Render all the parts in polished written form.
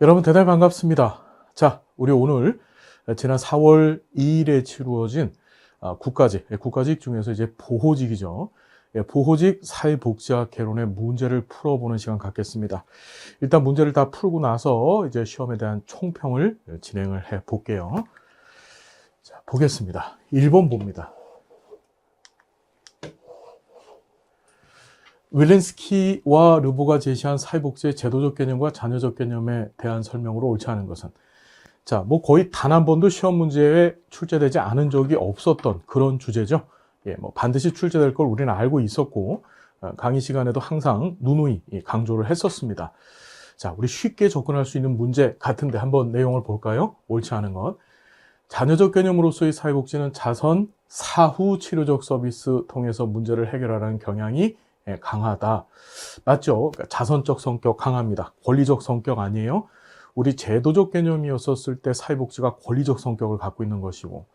여러분 대단히 반갑습니다. 자, 우리 오늘 지난 4월 2일에 치루어진 국가직 중에서 이제 보호직이죠. 보호직 사회복지학 개론의 문제를 풀어보는 시간 갖겠습니다. 일단 문제를 다 풀고 나서 이제 시험에 대한 총평을 진행을 해 볼게요. 자, 보겠습니다. 1번 봅니다. 윌린스키와 르보가 제시한 사회복지의 제도적 개념과 자녀적 개념에 대한 설명으로 옳지 않은 것은, 자, 뭐 거의 단 한 번도 시험 문제에 출제되지 않은 적이 없었던 그런 주제죠. 뭐 반드시 출제될 걸 우리는 알고 있었고, 강의 시간에도 항상 누누이 강조를 했었습니다. 자, 우리 쉽게 접근할 수 있는 문제 같은데 한번 내용을 볼까요? 옳지 않은 것. 자녀적 개념으로서의 사회복지는 자선, 사후 치료적 서비스 통해서 문제를 해결하라는 경향이 강하다. 맞죠? 그러니까 자선적 성격 강합니다. 권리적 성격 아니에요. 우리 제도적 개념이었었을 때 사회복지가 권리적 성격을 갖고 있는 것이고,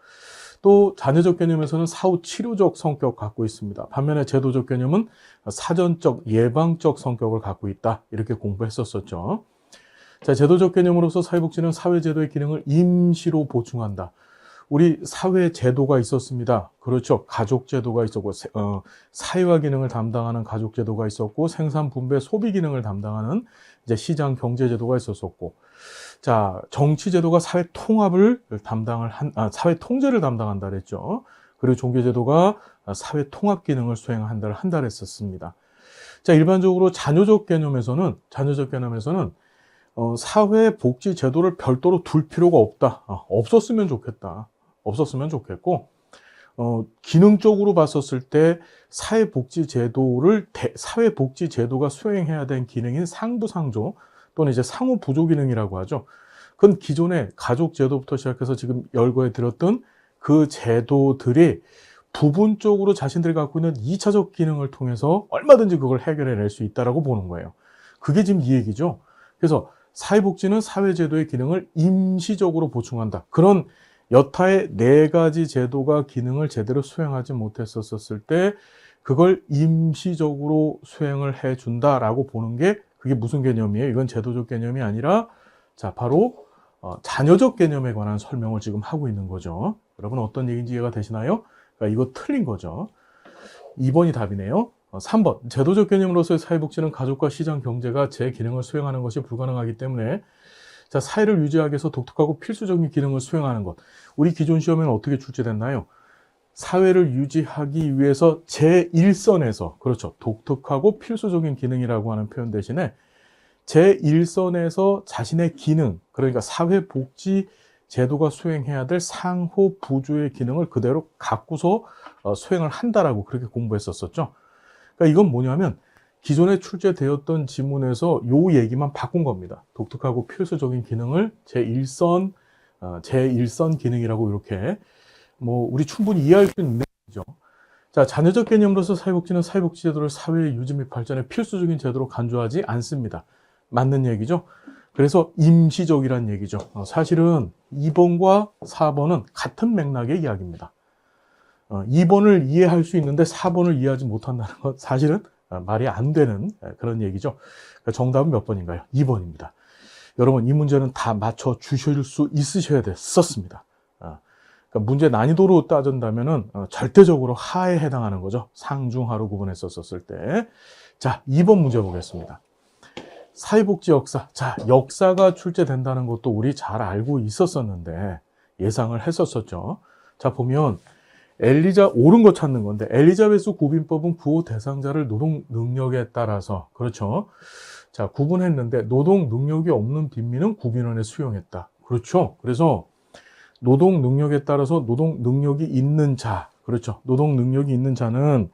또 자녀적 개념에서는 사후 치료적 성격 갖고 있습니다. 반면에 제도적 개념은 사전적 예방적 성격을 갖고 있다. 이렇게 공부했었었죠. 자, 제도적 개념으로서 사회복지는 사회제도의 기능을 임시로 보충한다. 우리 사회제도가 있었습니다. 그렇죠. 가족제도가 있었고, 사회화 기능을 담당하는 가족제도가 있었고, 생산, 분배, 소비 기능을 담당하는 이제 시장 경제제도가 있었었고, 자, 정치제도가 사회 통합을 사회 통제를 담당한다 그랬죠. 그리고 종교제도가 사회 통합 기능을 수행한다 했었습니다. 자, 일반적으로 자녀적 개념에서는 사회복지 제도를 별도로 둘 필요가 없다. 없었으면 좋겠다. 없었으면 좋겠고, 기능적으로 봤었을 때 사회복지 제도가 수행해야 된 기능인 상부상조 또는 이제 상호부조 기능이라고 하죠. 그건 기존의 가족 제도부터 시작해서 지금 열거에 들었던 그 제도들이 부분적으로 자신들이 갖고 있는 2차적 기능을 통해서 얼마든지 그걸 해결해낼 수 있다라고 보는 거예요. 그게 지금 이 얘기죠. 그래서 사회복지는 사회제도의 기능을 임시적으로 보충한다. 그런 여타의 4가지 제도가 기능을 제대로 수행하지 못했었을 때 그걸 임시적으로 수행을 해준다라고 보는 게 그게 무슨 개념이에요? 이건 제도적 개념이 아니라 자, 바로 자녀적 개념에 관한 설명을 지금 하고 있는 거죠. 여러분 어떤 얘기인지 이해가 되시나요? 그러니까 이거 틀린 거죠. 2번이 답이네요. 3번, 제도적 개념으로서의 사회복지는 가족과 시장 경제가 제 기능을 수행하는 것이 불가능하기 때문에 자, 사회를 유지하기 위해서 독특하고 필수적인 기능을 수행하는 것. 우리 기존 시험에는 어떻게 출제됐나요? 사회를 유지하기 위해서 제1선에서, 그렇죠, 독특하고 필수적인 기능이라고 하는 표현 대신에 제1선에서 자신의 기능, 그러니까 사회복지 제도가 수행해야 될 상호 부조의 기능을 그대로 갖고서 수행을 한다라고 그렇게 공부했었었죠. 그러니까 이건 뭐냐면 기존에 출제되었던 지문에서 요 얘기만 바꾼 겁니다. 독특하고 필수적인 기능을 제1선 기능이라고 이렇게 뭐 우리 충분히 이해할 수 있는 내용이죠. 자, 자녀적 개념으로서 사회복지는 사회복지 제도를 사회의 유지 및 발전에 필수적인 제도로 간주하지 않습니다. 맞는 얘기죠. 그래서 임시적이란 얘기죠. 사실은 2번과 4번은 같은 맥락의 이야기입니다. 2번을 이해할 수 있는데 4번을 이해하지 못한다는 건 사실은 말이 안 되는 그런 얘기죠. 정답은 몇 번인가요? 2번입니다. 여러분 이 문제는 다 맞춰 주실 수 있으셔야 됐었습니다. 그러니까 문제 난이도로 따진다면은 절대적으로 하에 해당하는 거죠. 상중하로 구분했었을 때. 자, 2번 문제 보겠습니다. 사회복지 역사. 자, 역사가 출제된다는 것도 우리 잘 알고 있었었는데 예상을 했었었죠. 자, 보면 옳은 거 찾는 건데 엘리자베스 구빈법은 구호 대상자를 노동 능력에 따라서, 그렇죠, 자, 구분했는데 노동 능력이 없는 빈민은 구빈원에 수용했다. 그렇죠. 그래서 노동 능력에 따라서 노동 능력이 있는 자, 그렇죠, 노동 능력이 있는 자는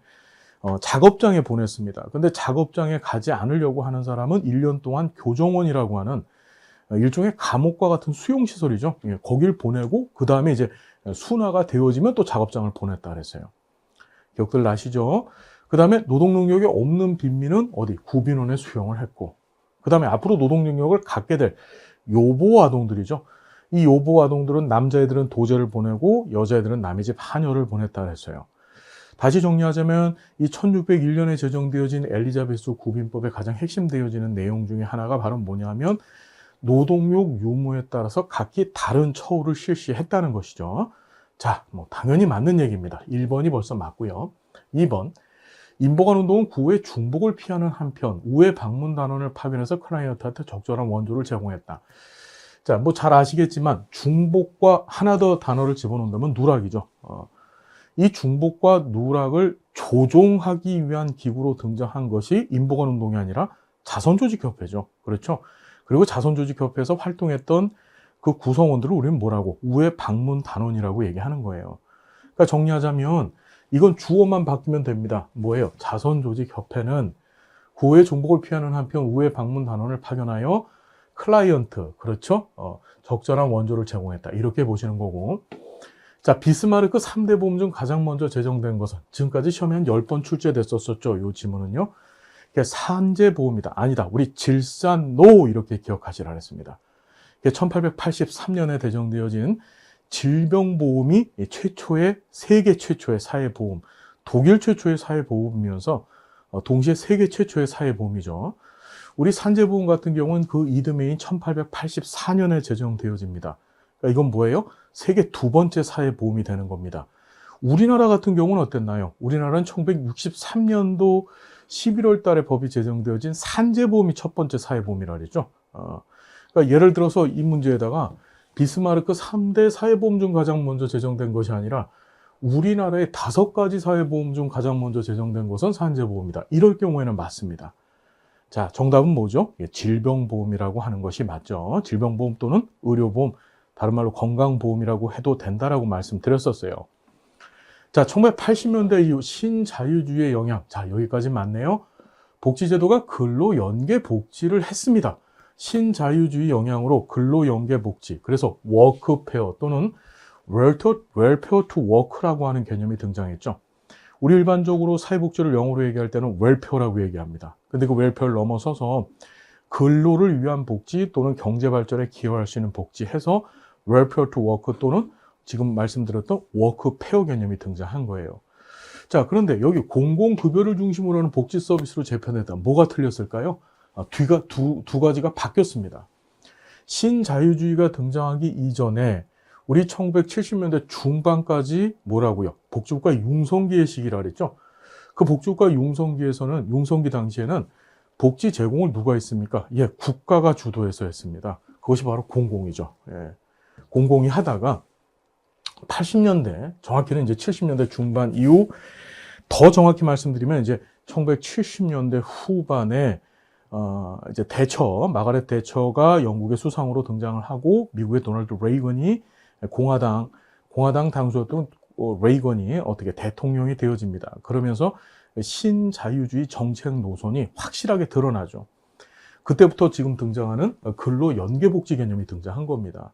작업장에 보냈습니다. 근데 작업장에 가지 않으려고 하는 사람은 1년 동안 교정원이라고 하는 일종의 감옥과 같은 수용시설이죠. 거길 보내고 그 다음에 이제 순화가 되어지면 또 작업장을 보냈다 그랬어요. 기억들 나시죠? 그 다음에 노동 능력이 없는 빈민은 어디? 구빈원에 수용을 했고, 그 다음에 앞으로 노동 능력을 갖게 될 요보 아동들이죠. 이 요보 아동들은 남자애들은 도제를 보내고 여자애들은 남의 집 하녀를 보냈다 그랬어요. 다시 정리하자면 이 1601년에 제정되어진 엘리자베스 구빈법의 가장 핵심 되어지는 내용 중에 하나가 바로 뭐냐면 노동력 유무에 따라서 각기 다른 처우를 실시했다는 것이죠. 자, 뭐 당연히 맞는 얘기입니다. 1번이 벌써 맞고요. 2번, 인보관운동은 구의 중복을 피하는 한편 우회 방문 단원을 파견해서 클라이언트한테 적절한 원조를 제공했다. 자, 뭐 잘 아시겠지만 중복과 하나 더 단어를 집어넣는다면 누락이죠. 이 중복과 누락을 조종하기 위한 기구로 등장한 것이 인보관운동이 아니라 자선조직협회죠. 그렇죠? 그리고 자선조직협회에서 활동했던 그 구성원들을 우리는 뭐라고? 우회 방문 단원이라고 얘기하는 거예요. 그러니까 정리하자면 이건 주어만 바뀌면 됩니다. 뭐예요? 자선조직협회는 구의 중복을 피하는 한편 우회 방문 단원을 파견하여 클라이언트, 그렇죠? 적절한 원조를 제공했다. 이렇게 보시는 거고. 자, 비스마르크 3대 보험 중 가장 먼저 제정된 것은 지금까지 시험에 한 10번 출제됐었죠. 이 지문은요. 산재보험이다. 아니다. 우리 질산노 이렇게 기억하시라 그랬습니다. 1883년에 제정되어진 질병보험이 세계 최초의 사회보험, 독일 최초의 사회보험이면서 동시에 세계 최초의 사회보험이죠. 우리 산재보험 같은 경우는 그 이듬해인 1884년에 제정되어집니다. 그러니까 이건 뭐예요? 세계 두 번째 사회보험이 되는 겁니다. 우리나라 같은 경우는 어땠나요? 우리나라는 1963년도 11월 달에 법이 제정되어진 산재보험이 첫 번째 사회보험이라 그랬죠. 그러니까 예를 들어서 이 문제에다가 비스마르크 3대 사회보험 중 가장 먼저 제정된 것이 아니라 우리나라의 5가지 사회보험 중 가장 먼저 제정된 것은 산재보험이다. 이럴 경우에는 맞습니다. 자, 정답은 뭐죠? 질병보험이라고 하는 것이 맞죠. 질병보험 또는 의료보험, 다른 말로 건강보험이라고 해도 된다라고 말씀드렸었어요. 자, 1980년대 이후 신자유주의의 영향. 자, 여기까지 맞네요. 복지제도가 근로연계 복지를 했습니다. 신자유주의 영향으로 근로연계 복지, 그래서 워크페어 또는 웰페어 투 워크라고 하는 개념이 등장했죠. 우리 일반적으로 사회복지를 영어로 얘기할 때는 웰페어라고 얘기합니다. 근데 그 웰페어를 넘어서서 근로를 위한 복지 또는 경제발전에 기여할 수 있는 복지 해서 웰페어 투 워크 또는 지금 말씀드렸던 워크페어 개념이 등장한 거예요. 자, 그런데 여기 공공급여를 중심으로 하는 복지 서비스로 재편했다. 뭐가 틀렸을까요? 두 가지가 바뀌었습니다. 신자유주의가 등장하기 이전에 우리 1970년대 중반까지 뭐라고요? 복지국가 융성기의 시기라 그랬죠. 그 복지국가 융성기 당시에는 복지 제공을 누가 했습니까? 국가가 주도해서 했습니다. 그것이 바로 공공이죠. 공공이 하다가 80년대, 정확히는 이제 70년대 중반 이후, 더 정확히 말씀드리면 이제 1970년대 후반에 이제 마가렛 대처가 영국의 수상으로 등장을 하고 미국의 도널드 레이건이 공화당 당수였던 레이건이 어떻게 대통령이 되어집니다. 그러면서 신자유주의 정책 노선이 확실하게 드러나죠. 그때부터 지금 등장하는 근로연계복지 개념이 등장한 겁니다.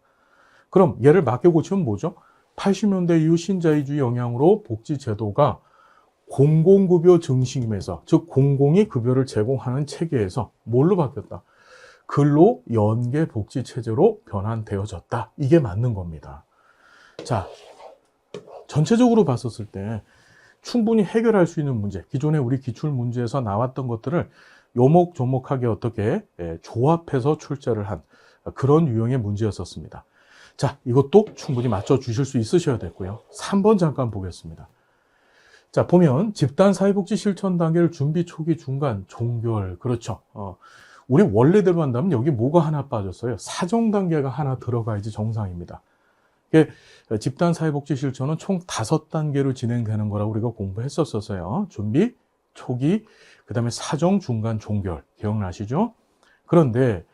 그럼 얘를 맞게 고치면 뭐죠? 80년대 이후 신자유주의 영향으로 복지제도가 공공급여 증식임에서, 즉 공공이 급여를 제공하는 체계에서 뭘로 바뀌었다? 근로연계복지체제로 변환되어졌다. 이게 맞는 겁니다. 자, 전체적으로 봤었을 때 충분히 해결할 수 있는 문제, 기존에 우리 기출문제에서 나왔던 것들을 요목조목하게 어떻게 조합해서 출제를 한 그런 유형의 문제였었습니다. 자, 이것도 충분히 맞춰주실 수 있으셔야 됐고요. 3번 잠깐 보겠습니다. 자, 보면 집단 사회복지 실천 단계를 준비, 초기, 중간, 종결. 그렇죠. 우리 원래대로 한다면 여기 뭐가 하나 빠졌어요? 사정 단계가 하나 들어가야지 정상입니다. 집단 사회복지 실천은 총 5단계로 진행되는 거라고 우리가 공부했었어요. 준비, 초기, 그 다음에 사정, 중간, 종결. 기억나시죠? 그런데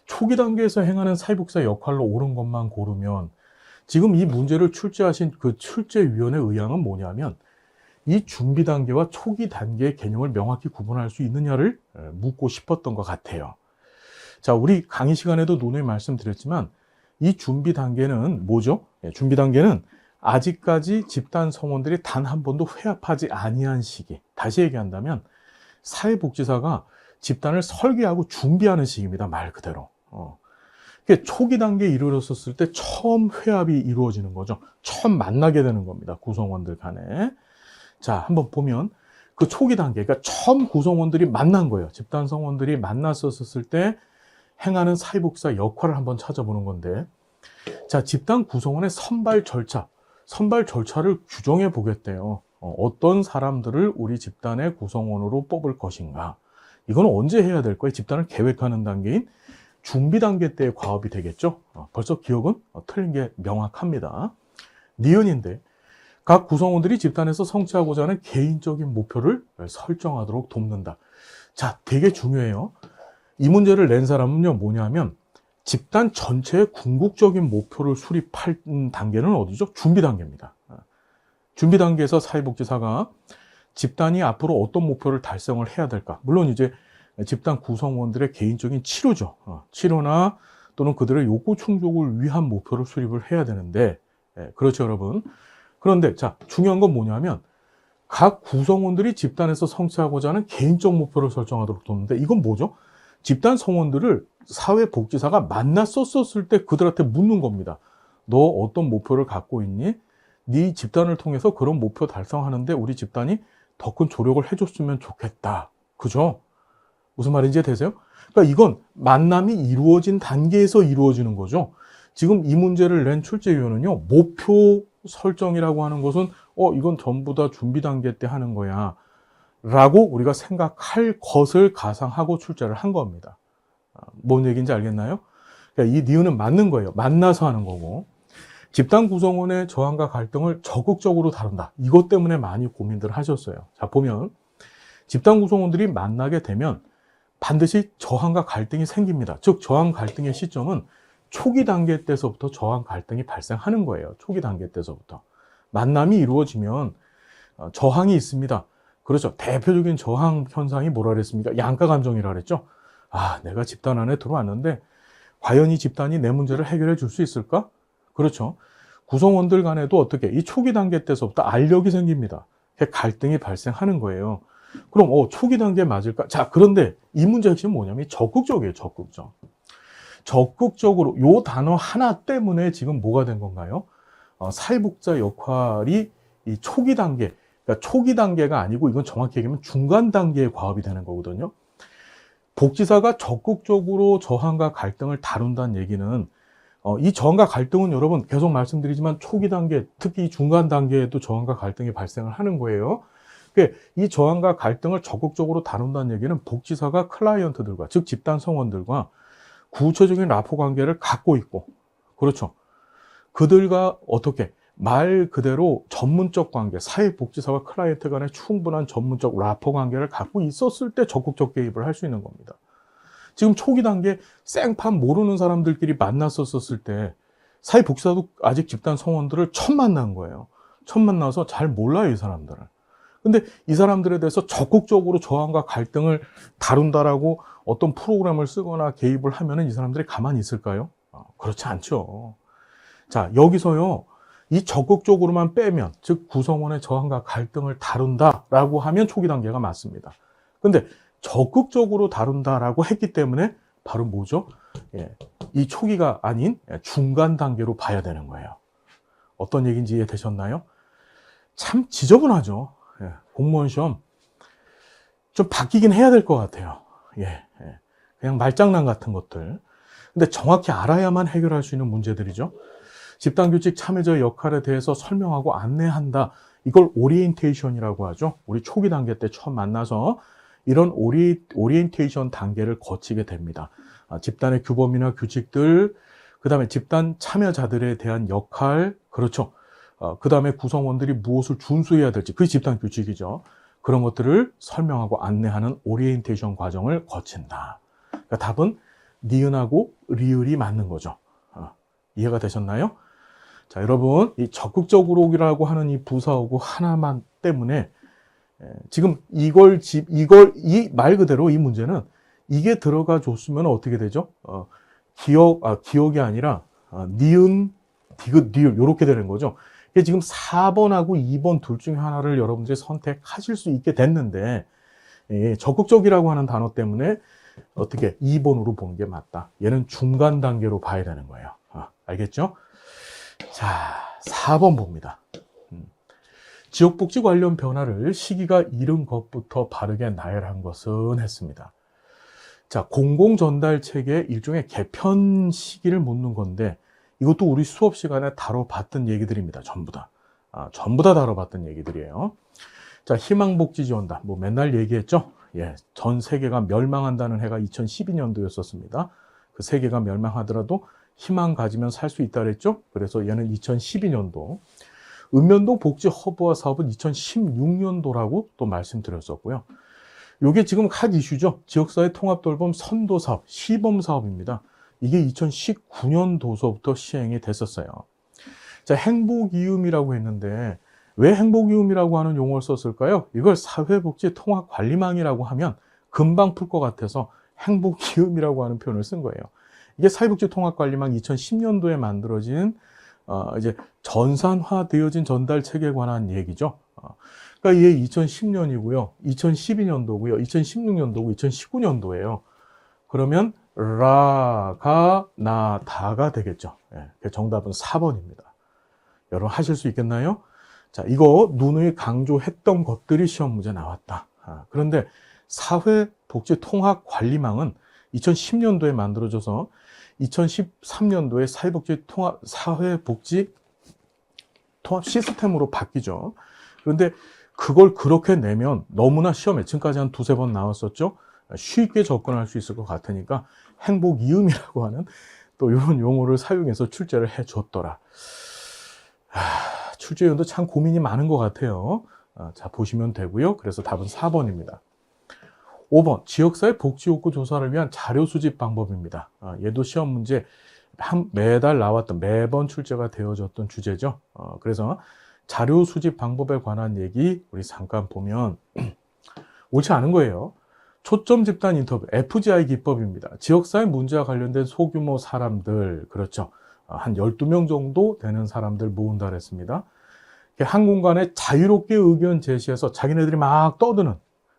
초기 단계에서 행하는 사회복지사 역할로 옳은 것만 고르면 지금 이 문제를 출제하신 그 출제위원회 의향은 뭐냐면 이 준비 단계와 초기 단계의 개념을 명확히 구분할 수 있느냐를 묻고 싶었던 것 같아요. 자, 우리 강의 시간에도 누누이 말씀드렸지만 이 준비 단계는 뭐죠? 준비 단계는 아직까지 집단 성원들이 단 한 번도 회합하지 아니한 시기. 다시 얘기한다면 사회복지사가 집단을 설계하고 준비하는 시기입니다. 말 그대로. 초기 단계에 이르렀을 때 처음 회합이 이루어지는 거죠. 처음 만나게 되는 겁니다. 구성원들 간에. 자, 한번 보면 그 초기 단계, 그러니까 처음 구성원들이 만난 거예요. 집단 성원들이 만났었을 때 행하는 사회복지사 역할을 한번 찾아보는 건데, 자, 집단 구성원의 선발 절차를 규정해 보겠대요. 어떤 사람들을 우리 집단의 구성원으로 뽑을 것인가. 이건 언제 해야 될 거예요? 집단을 계획하는 단계인 준비 단계 때의 과업이 되겠죠. 벌써 기억은 틀린 게 명확합니다. 니은인데, 각 구성원들이 집단에서 성취하고자 하는 개인적인 목표를 설정하도록 돕는다. 자, 되게 중요해요. 이 문제를 낸 사람은요, 뭐냐면 집단 전체의 궁극적인 목표를 수립할 단계는 어디죠? 준비 단계입니다. 준비 단계에서 사회복지사가 집단이 앞으로 어떤 목표를 달성을 해야 될까? 물론 이제 집단 구성원들의 개인적인 치료죠. 치료나 또는 그들의 욕구 충족을 위한 목표를 수립을 해야 되는데, 그렇죠, 여러분. 그런데 자, 중요한 건 뭐냐면 각 구성원들이 집단에서 성취하고자 하는 개인적 목표를 설정하도록 돕는데, 이건 뭐죠? 집단 성원들을 사회복지사가 만났었을 때 그들한테 묻는 겁니다. 너 어떤 목표를 갖고 있니? 네 집단을 통해서 그런 목표 달성하는데 우리 집단이 더 큰 조력을 해줬으면 좋겠다. 그죠? 무슨 말인지 되세요? 그러니까 이건 만남이 이루어진 단계에서 이루어지는 거죠. 지금 이 문제를 낸 출제위원은요, 목표 설정이라고 하는 것은 이건 전부 다 준비 단계 때 하는 거야 라고 우리가 생각할 것을 가상하고 출제를 한 겁니다. 뭔 얘기인지 알겠나요? 그러니까 이 니은은 맞는 거예요. 만나서 하는 거고, 집단 구성원의 저항과 갈등을 적극적으로 다룬다. 이것 때문에 많이 고민들 하셨어요. 자, 보면 집단 구성원들이 만나게 되면 반드시 저항과 갈등이 생깁니다. 즉, 저항 갈등의 시점은 초기 단계 때서부터 저항 갈등이 발생하는 거예요. 초기 단계 때서부터. 만남이 이루어지면 저항이 있습니다. 그렇죠. 대표적인 저항 현상이 뭐라 그랬습니까? 양가 감정이라 그랬죠. 내가 집단 안에 들어왔는데 과연 이 집단이 내 문제를 해결해 줄 수 있을까? 그렇죠. 구성원들 간에도 어떻게 이 초기 단계 때서부터 알력이 생깁니다. 갈등이 발생하는 거예요. 그럼 초기 단계 맞을까? 자, 그런데 이 문제의 핵심은 뭐냐면 적극적이에요. 적극적으로 요 단어 하나 때문에 지금 뭐가 된 건가요? 사회복지사 역할이 이 초기 단계, 그러니까 초기 단계가 아니고 이건 정확히 얘기하면 중간 단계의 과업이 되는 거거든요. 복지사가 적극적으로 저항과 갈등을 다룬다는 얘기는 이 저항과 갈등은 여러분 계속 말씀드리지만 초기 단계, 특히 중간 단계에도 저항과 갈등이 발생을 하는 거예요. 그러니까 이 저항과 갈등을 적극적으로 다룬다는 얘기는 복지사가 클라이언트들과, 즉 집단 성원들과 구체적인 라포 관계를 갖고 있고, 그렇죠. 그들과 어떻게 말 그대로 전문적 관계, 사회복지사와 클라이언트 간의 충분한 전문적 라포 관계를 갖고 있었을 때 적극적 개입을 할 수 있는 겁니다. 지금 초기 단계 생판 모르는 사람들끼리 만났었을 때 사회복지사도 아직 집단 성원들을 처음 만난 거예요. 처음 만나서 잘 몰라요, 이 사람들을. 근데 이 사람들에 대해서 적극적으로 저항과 갈등을 다룬다라고 어떤 프로그램을 쓰거나 개입을 하면은 이 사람들이 가만히 있을까요? 그렇지 않죠. 자, 여기서요, 이 적극적으로만 빼면, 즉 구성원의 저항과 갈등을 다룬다라고 하면 초기 단계가 맞습니다. 근데 적극적으로 다룬다라고 했기 때문에 바로 뭐죠? 이 초기가 아닌 중간 단계로 봐야 되는 거예요. 어떤 얘기인지 이해되셨나요? 참 지저분하죠. 공무원 시험 좀 바뀌긴 해야 될 것 같아요. 그냥 말장난 같은 것들. 근데 정확히 알아야만 해결할 수 있는 문제들이죠. 집단규칙 참여자의 역할에 대해서 설명하고 안내한다. 이걸 오리엔테이션이라고 하죠. 우리 초기 단계 때 처음 만나서 이런 오리엔테이션 단계를 거치게 됩니다. 집단의 규범이나 규칙들, 그 다음에 집단 참여자들에 대한 역할, 그렇죠. 그 다음에 구성원들이 무엇을 준수해야 될지, 그게 집단 규칙이죠. 그런 것들을 설명하고 안내하는 오리엔테이션 과정을 거친다. 그러니까 답은 니은하고 리을이 맞는 거죠. 이해가 되셨나요? 자, 여러분, 이 적극적으로라고 하는 이 부사어구 하나만 때문에 지금 이 말 그대로 이 문제는 이게 들어가 줬으면 어떻게 되죠? 기억이 아니라 니은, 디귿, 리을 이렇게 되는 거죠. 이게 지금 4번하고 2번 둘 중에 하나를 여러분들이 선택하실 수 있게 됐는데 적극적이라고 하는 단어 때문에 어떻게 2번으로 보는 게 맞다. 얘는 중간 단계로 봐야 되는 거예요. 알겠죠? 자, 4번 봅니다. 지역복지 관련 변화를 시기가 이른 것부터 바르게 나열한 것은 했습니다. 자, 공공전달 체계의 일종의 개편 시기를 묻는 건데 이것도 우리 수업 시간에 다뤄봤던 얘기들입니다. 전부 다. 전부 다 다뤄봤던 얘기들이에요. 자, 희망복지 지원단. 뭐 맨날 얘기했죠? 예, 전 세계가 멸망한다는 해가 2012년도였었습니다. 그 세계가 멸망하더라도 희망 가지면 살 수 있다 그랬죠? 그래서 얘는 2012년도. 읍면동 복지 허브화 사업은 2016년도라고 또 말씀드렸었고요. 이게 지금 핫 이슈죠. 지역사회 통합돌봄 선도사업, 시범사업입니다. 이게 2019년도서부터 시행이 됐었어요. 자, 행복이음이라고 했는데 왜 행복이음이라고 하는 용어를 썼을까요? 이걸 사회복지통합관리망이라고 하면 금방 풀 것 같아서 행복이음이라고 하는 표현을 쓴 거예요. 이게 사회복지통합관리망 2010년도에 만들어진 이제 전산화되어진 전달 체계에 관한 얘기죠. 그러니까 이게 2010년이고요, 2012년도고요, 2016년도고, 2019년도예요. 그러면 라가 나 다가 되겠죠. 예, 정답은 4번입니다. 여러분 하실 수 있겠나요? 자, 이거 누누이 강조했던 것들이 시험 문제 나왔다. 그런데 사회복지통합관리망은 2010년도에 만들어져서 2013년도에 사회복지 통합 시스템으로 바뀌죠. 그런데 그걸 그렇게 내면 너무나 시험에 지금까지 한 두세 번 나왔었죠. 쉽게 접근할 수 있을 것 같으니까 행복이음이라고 하는 또 이런 용어를 사용해서 출제를 해줬더라. 출제위원도 참 고민이 많은 것 같아요. 자, 보시면 되고요. 그래서 답은 4번입니다. 5번, 지역사회 복지욕구 조사를 위한 자료 수집 방법입니다. 얘도 시험 문제 매달 나왔던, 매번 출제가 되어졌던 주제죠. 그래서 자료 수집 방법에 관한 얘기 우리 잠깐 보면 옳지 않은 거예요. 초점 집단 인터뷰, FGI 기법입니다. 지역사회 문제와 관련된 소규모 사람들, 그렇죠. 한 12명 정도 되는 사람들 모은다 그랬습니다. 한 공간에 자유롭게 의견 제시해서 자기네들이 막 떠드는,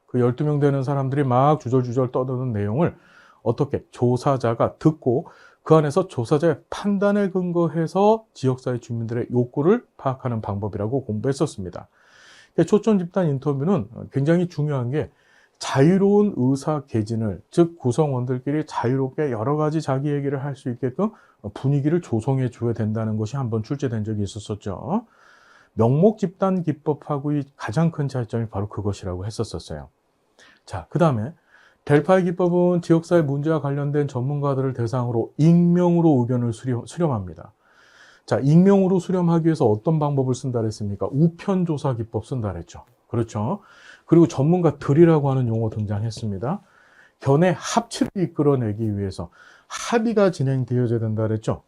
그 12명 되는 사람들이 막 주절주절 떠드는 내용을 어떻게 조사자가 듣고 그 안에서 조사자의 판단에 근거해서 지역사회 주민들의 욕구를 파악하는 방법이라고 공부했었습니다. 초점 집단 인터뷰는 굉장히 중요한 게 자유로운 의사 개진을, 즉 구성원들끼리 자유롭게 여러 가지 자기 얘기를 할 수 있게끔 분위기를 조성해 줘야 된다는 것이 한번 출제된 적이 있었었죠. 명목 집단 기법하고의 가장 큰 차이점이 바로 그것이라고 했었어요. 자, 그 다음에 델파이 기법은 지역사회 문제와 관련된 전문가들을 대상으로 익명으로 의견을 수렴합니다. 자, 익명으로 수렴하기 위해서 어떤 방법을 쓴다 그랬습니까? 우편조사 기법 쓴다 그랬죠. 그렇죠. 그리고 전문가들이라고 하는 용어 등장했습니다. 견해 합치를 이끌어내기 위해서 합의가 진행되어야 된다 그랬죠.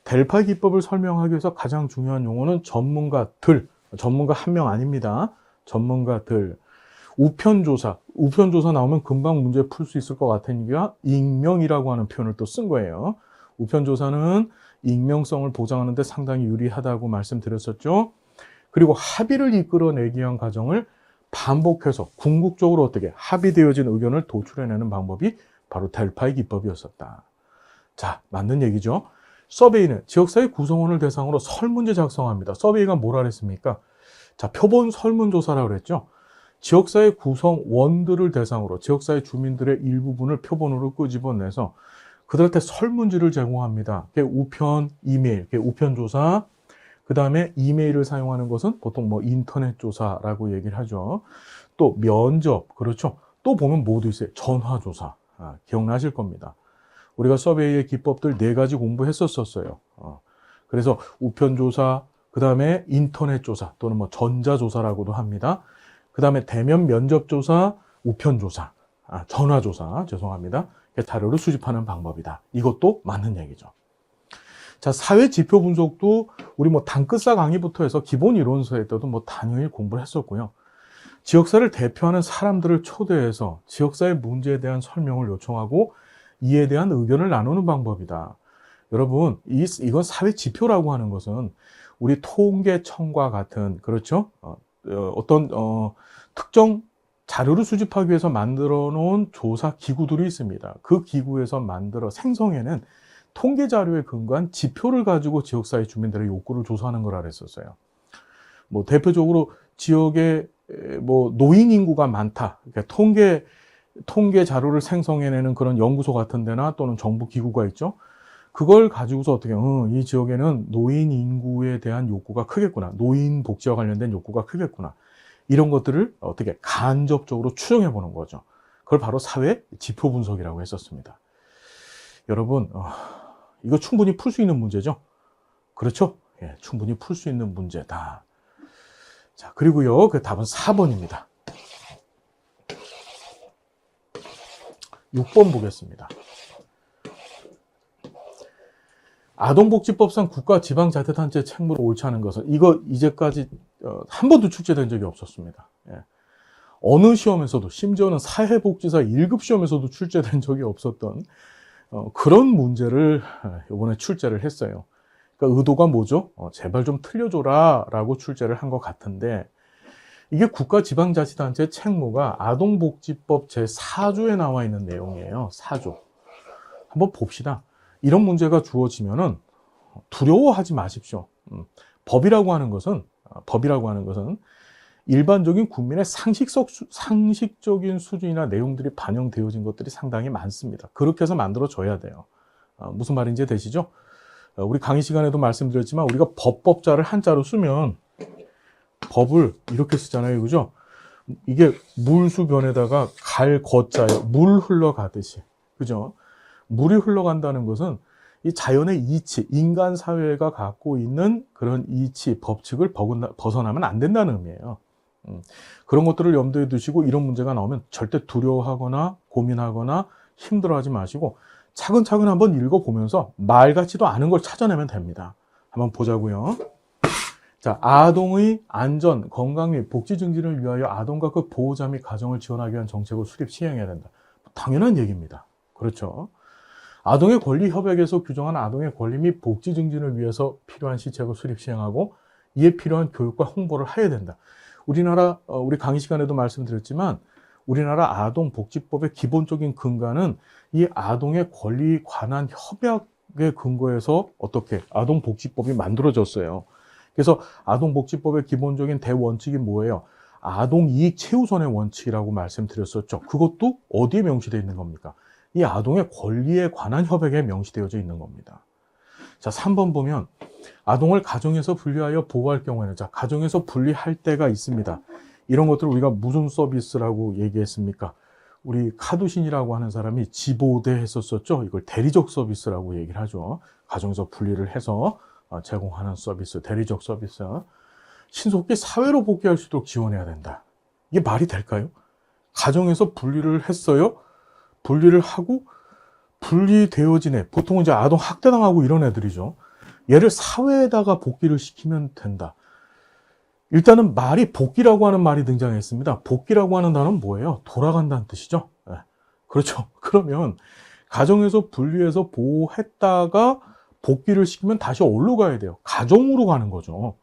델파이 기법을 설명하기 위해서 가장 중요한 용어는 전문가들, 전문가 한 명 아닙니다. 전문가들. 우편조사 나오면 금방 문제 풀 수 있을 것 같으니까 익명이라고 하는 표현을 또 쓴 거예요. 우편조사는 익명성을 보장하는 데 상당히 유리하다고 말씀드렸었죠. 그리고 합의를 이끌어내기 위한 과정을 반복해서 궁극적으로 어떻게 합의되어진 의견을 도출해내는 방법이 바로 델파이 기법이었었다. 자, 맞는 얘기죠. 서베이는 지역사회 구성원을 대상으로 설문지 작성합니다. 서베이가 뭐라 그랬습니까? 자, 표본 설문조사라고 그랬죠. 지역사회 구성원들을 대상으로 지역사회 주민들의 일부분을 표본으로 끄집어내서 그들한테 설문지를 제공합니다. 우편, 이메일, 우편조사, 그 다음에 이메일을 사용하는 것은 보통 뭐 인터넷 조사라고 얘기를 하죠. 또 면접, 그렇죠. 또 보면 뭐도 있어요. 전화조사. 기억나실 겁니다. 우리가 서베이의 기법들 4가지 공부했었어요. 그래서 우편조사, 그 다음에 인터넷조사 또는 뭐 전자조사라고도 합니다. 그 다음에 대면 면접조사, 우편조사, 전화조사, 죄송합니다. 자료를 수집하는 방법이다. 이것도 맞는 얘기죠. 자, 사회 지표 분석도 우리 뭐 단끝사 강의부터 해서 기본 이론서에 때도 뭐 단연히 공부를 했었고요. 지역사회를 대표하는 사람들을 초대해서 지역사회 문제에 대한 설명을 요청하고 이에 대한 의견을 나누는 방법이다. 여러분, 이건 사회 지표라고 하는 것은 우리 통계청과 같은, 그렇죠? 어떤 특정 자료를 수집하기 위해서 만들어 놓은 조사 기구들이 있습니다. 그 기구에서 생성해낸 통계 자료에 근거한 지표를 가지고 지역사회 주민들의 욕구를 조사하는 거라 그랬었어요. 뭐 대표적으로 지역에 뭐 노인 인구가 많다. 그러니까 통계 통계 자료를 생성해내는 그런 연구소 같은 데나 또는 정부 기구가 있죠. 그걸 가지고서 어떻게, 이 지역에는 노인 인구에 대한 욕구가 크겠구나. 노인 복지와 관련된 욕구가 크겠구나. 이런 것들을 어떻게 간접적으로 추정해 보는 거죠. 그걸 바로 사회 지표 분석이라고 했었습니다. 여러분, 이거 충분히 풀 수 있는 문제죠? 그렇죠? 예, 충분히 풀 수 있는 문제다. 자, 그리고요, 그 답은 4번입니다. 6번 보겠습니다. 아동복지법상 국가지방자치단체 책무를 옳지 않은 것은, 이거 이제까지 한 번도 출제된 적이 없었습니다. 예. 어느 시험에서도, 심지어는 사회복지사 1급 시험에서도 출제된 적이 없었던 그런 문제를 이번에 출제를 했어요. 그러니까 의도가 뭐죠? 제발 좀 틀려줘라 라고 출제를 한 것 같은데, 이게 국가지방자치단체 책무가 아동복지법 제4조에 나와 있는 내용이에요. 4조. 한번 봅시다. 이런 문제가 주어지면은 두려워하지 마십시오. 법이라고 하는 것은 일반적인 국민의 상식적인 수준이나 내용들이 반영되어진 것들이 상당히 많습니다. 그렇게 해서 만들어져야 돼요. 무슨 말인지 되시죠? 우리 강의 시간에도 말씀드렸지만, 우리가 법자를 한자로 쓰면 법을 이렇게 쓰잖아요. 그죠? 이게 물수변에다가 갈 거자예요. 물 흘러가듯이. 그죠? 물이 흘러간다는 것은 이 자연의 이치, 인간 사회가 갖고 있는 그런 이치, 법칙을 벗어나면 안 된다는 의미예요. 그런 것들을 염두에 두시고 이런 문제가 나오면 절대 두려워하거나 고민하거나 힘들어하지 마시고 차근차근 한번 읽어보면서 말 같지도 않은 걸 찾아내면 됩니다. 한번 보자고요. 자, 아동의 안전, 건강 및 복지 증진을 위하여 아동과 그 보호자 및 가정을 지원하기 위한 정책을 수립 시행해야 된다. 당연한 얘기입니다. 그렇죠. 아동의 권리 협약에서 규정한 아동의 권리 및 복지 증진을 위해서 필요한 시책을 수립 시행하고 이에 필요한 교육과 홍보를 해야 된다. 우리나라, 우리 강의 시간에도 말씀드렸지만, 우리나라 아동복지법의 기본적인 근간은 이 아동의 권리에 관한 협약에 근거해서 어떻게 아동복지법이 만들어졌어요. 그래서 아동복지법의 기본적인 대원칙이 뭐예요? 아동이익 최우선의 원칙이라고 말씀드렸었죠. 그것도 어디에 명시되어 있는 겁니까? 이 아동의 권리에 관한 협약에 명시되어져 있는 겁니다. 자, 3번 보면 아동을 가정에서 분리하여 보호할 경우에는, 자, 가정에서 분리할 때가 있습니다. 이런 것들을 우리가 무슨 서비스라고 얘기했습니까? 우리 카두신이라고 하는 사람이 지보대 했었었죠. 이걸 대리적 서비스라고 얘기를 하죠. 가정에서 분리를 해서 제공하는 서비스, 대리적 서비스. 신속히 사회로 복귀할 수 있도록 지원해야 된다. 이게 말이 될까요? 가정에서 분리를 했어요. 분리를 하고 분리되어진 애, 보통은 이제 아동 학대당하고 이런 애들이죠. 얘를 사회에다가 복귀를 시키면 된다. 일단은 말이 복귀라고 하는 말이 등장했습니다. 복귀라고 하는 단어는 뭐예요? 돌아간다는 뜻이죠. 네. 그렇죠. 그러면 가정에서 분리해서 보호했다가 복귀를 시키면 다시 어디로 가야 돼요? 가정으로 가는 거죠.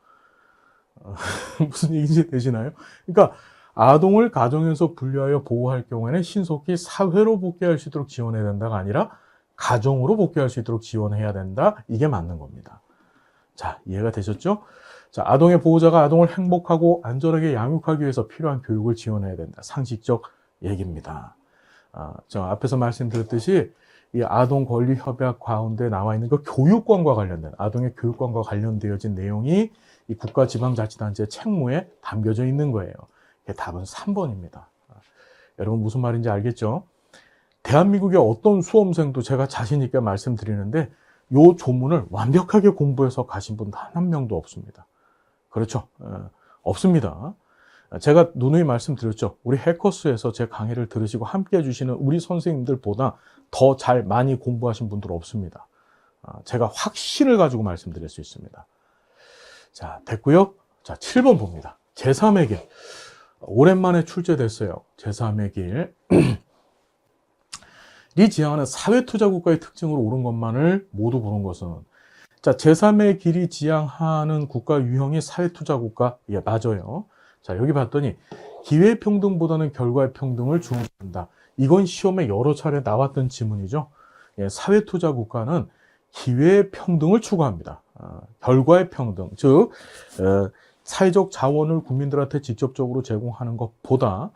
무슨 얘기인지 되시나요? 그러니까 아동을 가정에서 분리하여 보호할 경우에는 신속히 사회로 복귀할 수 있도록 지원해야 된다가 아니라 가정으로 복귀할 수 있도록 지원해야 된다. 이게 맞는 겁니다. 자, 이해가 되셨죠? 자, 아동의 보호자가 아동을 행복하고 안전하게 양육하기 위해서 필요한 교육을 지원해야 된다. 상식적 얘기입니다. 저 앞에서 말씀드렸듯이 이 아동 권리 협약 가운데 나와 있는 그 교육권과 관련된, 아동의 교육권과 관련되어진 내용이 이 국가지방자치단체 책무에 담겨져 있는 거예요. 답은 3번입니다. 여러분 무슨 말인지 알겠죠? 대한민국의 어떤 수험생도 제가 자신 있게 말씀드리는데 이 조문을 완벽하게 공부해서 가신 분 단 한 명도 없습니다. 그렇죠? 없습니다. 제가 누누이 말씀드렸죠. 우리 해커스에서 제 강의를 들으시고 함께 해주시는 우리 선생님들보다 더 잘 많이 공부하신 분들 없습니다. 제가 확신을 가지고 말씀드릴 수 있습니다. 자, 됐고요. 자, 7번 봅니다. 제3의 길. 오랜만에 출제됐어요. 제3의 길. 이 지향하는 사회투자국가의 특징으로 옳은 것만을 모두 보는 것은, 자, 제3의 길이 지향하는 국가 유형이 사회투자국가. 예, 맞아요. 자, 여기 봤더니 기회평등보다는 결과의 평등을 중시한다. 이건 시험에 여러 차례 나왔던 지문이죠. 예, 사회투자국가는 기회평등을 추구합니다. 결과의 평등, 즉 사회적 자원을 국민들한테 직접적으로 제공하는 것보다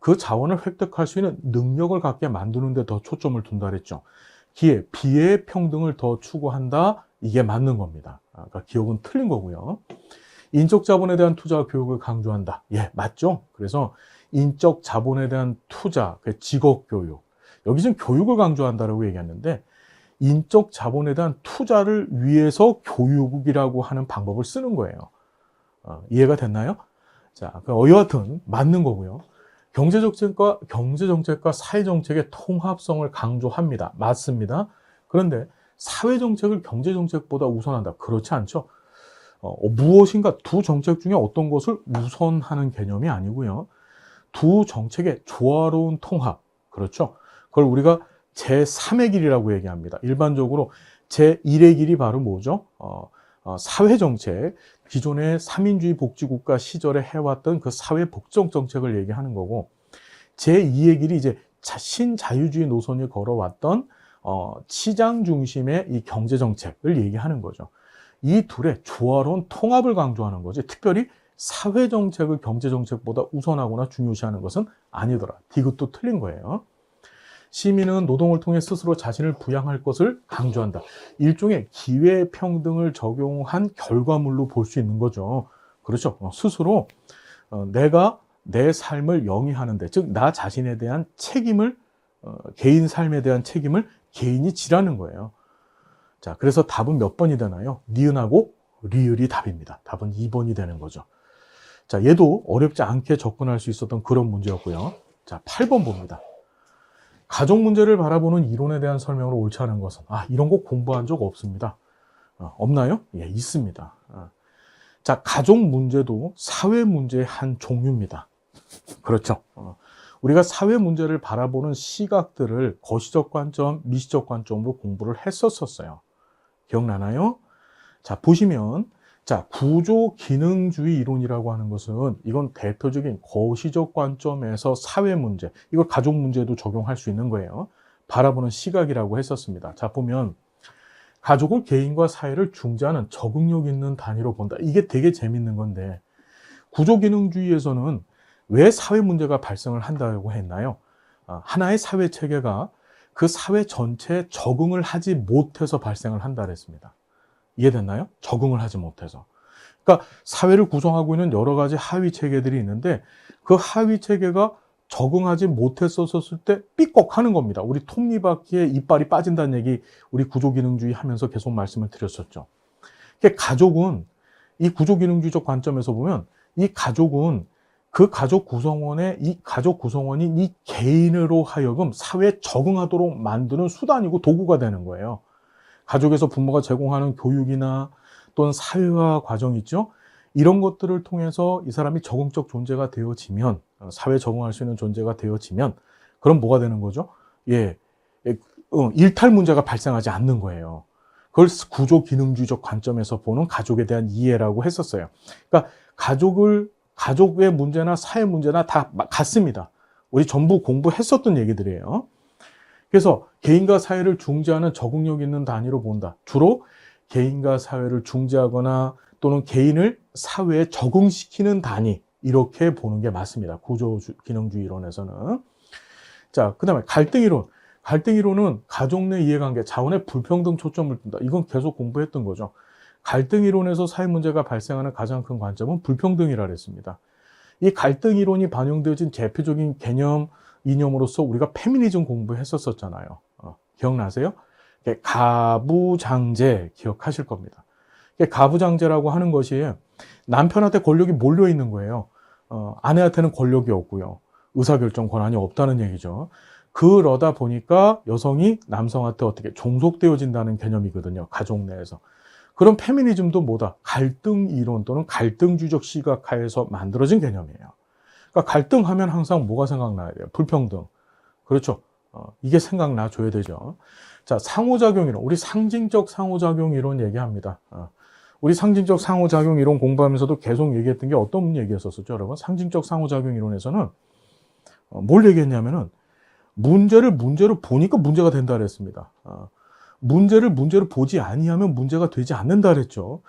그 자원을 획득할 수 있는 능력을 갖게 만드는 데 더 초점을 둔다 그랬죠. 기회, 비례 평등을 더 추구한다. 이게 맞는 겁니다. 그러니까 기업은 틀린 거고요. 인적 자본에 대한 투자와 교육을 강조한다. 예, 맞죠? 그래서 인적 자본에 대한 투자, 직업 교육. 여기 지금 교육을 강조한다라고 얘기했는데 인적 자본에 대한 투자를 위해서 교육이라고 하는 방법을 쓰는 거예요. 이해가 됐나요? 자, 여하튼 맞는 거고요. 경제정책과 사회정책의 통합성을 강조합니다. 맞습니다. 그런데 사회정책을 경제정책보다 우선한다. 그렇지 않죠. 무엇인가 두 정책 중에 어떤 것을 우선하는 개념이 아니고요. 두 정책의 조화로운 통합. 그렇죠. 그걸 우리가 제3의 길이라고 얘기합니다. 일반적으로 제1의 길이 바로 뭐죠? 사회정책, 기존의 삼인주의 복지국가 시절에 해왔던 그 사회복지 정책을 얘기하는 거고, 제2의 길이 이제 신자유주의 노선을 걸어왔던 시장 중심의 이 경제정책을 얘기하는 거죠. 이 둘의 조화로운 통합을 강조하는 거지, 특별히 사회정책을 경제정책보다 우선하거나 중요시하는 것은 아니더라. 이것도 틀린 거예요. 시민은 노동을 통해 스스로 자신을 부양할 것을 강조한다. 일종의 기회평등을 적용한 결과물로 볼 수 있는 거죠. 그렇죠. 스스로 내가 내 삶을 영위하는데, 즉 나 자신에 대한 책임을, 개인 삶에 대한 책임을 개인이 지라는 거예요. 자, 그래서 답은 몇 번이 되나요? 니은하고 리을이 답입니다. 답은 2번이 되는 거죠. 자, 얘도 어렵지 않게 접근할 수 있었던 그런 문제였고요. 자, 8번 봅니다. 가족 문제를 바라보는 이론에 대한 설명으로 옳지 않은 것은, 이런 거 공부한 적 없습니다. 없나요? 예, 있습니다. 자, 가족 문제도 사회 문제의 한 종류입니다. 그렇죠. 우리가 사회 문제를 바라보는 시각들을 거시적 관점, 미시적 관점으로 공부를 했었어요. 기억나나요? 자, 보시면, 자, 구조 기능주의 이론이라고 하는 것은 이건 대표적인 거시적 관점에서 사회 문제, 이걸 가족 문제에도 적용할 수 있는 거예요. 바라보는 시각이라고 했었습니다. 자, 보면 가족을 개인과 사회를 중재하는 적응력 있는 단위로 본다. 이게 되게 재밌는 건데, 구조 기능주의에서는 왜 사회 문제가 발생을 한다고 했나요? 하나의 사회 체계가 그 사회 전체에 적응을 하지 못해서 발생을 한다 그랬습니다. 이해됐나요? 적응을 하지 못해서. 그러니까 사회를 구성하고 있는 여러 가지 하위 체계들이 있는데 그 하위 체계가 적응하지 못했었을 때 삐걱하는 겁니다. 우리 톱니바퀴에 이빨이 빠진다는 얘기 우리 구조기능주의 하면서 계속 말씀을 드렸었죠. 그러니까 가족은 이 구조기능주의적 관점에서 보면 이 가족은 그 가족 구성원의 이 가족 구성원이 이 개인으로 하여금 사회에 적응하도록 만드는 수단이고 도구가 되는 거예요. 가족에서 부모가 제공하는 교육이나 또는 사회화 과정 있죠? 이런 것들을 통해서 이 사람이 적응적 존재가 되어지면, 사회에 적응할 수 있는 존재가 되어지면, 그럼 뭐가 되는 거죠? 일탈 문제가 발생하지 않는 거예요. 그걸 구조 기능주의적 관점에서 보는 가족에 대한 이해라고 했었어요. 그러니까 가족의 문제나 사회 문제나 다 같습니다. 우리 전부 공부했었던 얘기들이에요. 그래서 개인과 사회를 중재하는 적응력 있는 단위로 본다. 주로 개인과 사회를 중재하거나 또는 개인을 사회에 적응시키는 단위, 이렇게 보는 게 맞습니다. 구조기능주의 이론에서는. 자, 그 다음에 갈등이론. 갈등이론은 가족 내 이해관계, 자원의 불평등 초점을 둔다. 이건 계속 공부했던 거죠. 갈등이론에서 사회 문제가 발생하는 가장 큰 관점은 불평등이라 그랬습니다. 이 갈등이론이 반영되어진 대표적인 이념으로서 우리가 페미니즘 공부했었잖아요. 기억나세요? 가부장제 기억하실 겁니다. 가부장제라고 하는 것이 남편한테 권력이 몰려 있는 거예요. 아내한테는 권력이 없고요. 의사결정 권한이 없다는 얘기죠. 그러다 보니까 여성이 남성한테 어떻게 종속되어진다는 개념이거든요. 가족 내에서. 그럼 페미니즘도 뭐다? 갈등 이론 또는 갈등주의적 시각하에서 만들어진 개념이에요. 그러니까 갈등하면 항상 뭐가 생각나야 돼요? 불평등. 그렇죠. 이게 생각나줘야 되죠. 자, 상호작용 이론. 우리 상징적 상호작용 이론 얘기합니다. 우리 상징적 상호작용 이론 공부하면서도 계속 얘기했던 게 어떤 얘기였었죠, 여러분? 상징적 상호작용 이론에서는 뭘 얘기했냐면은 문제를 문제로 보니까 문제가 된다 그랬습니다. 문제를 문제로 보지 아니하면 문제가 되지 않는다 그랬죠.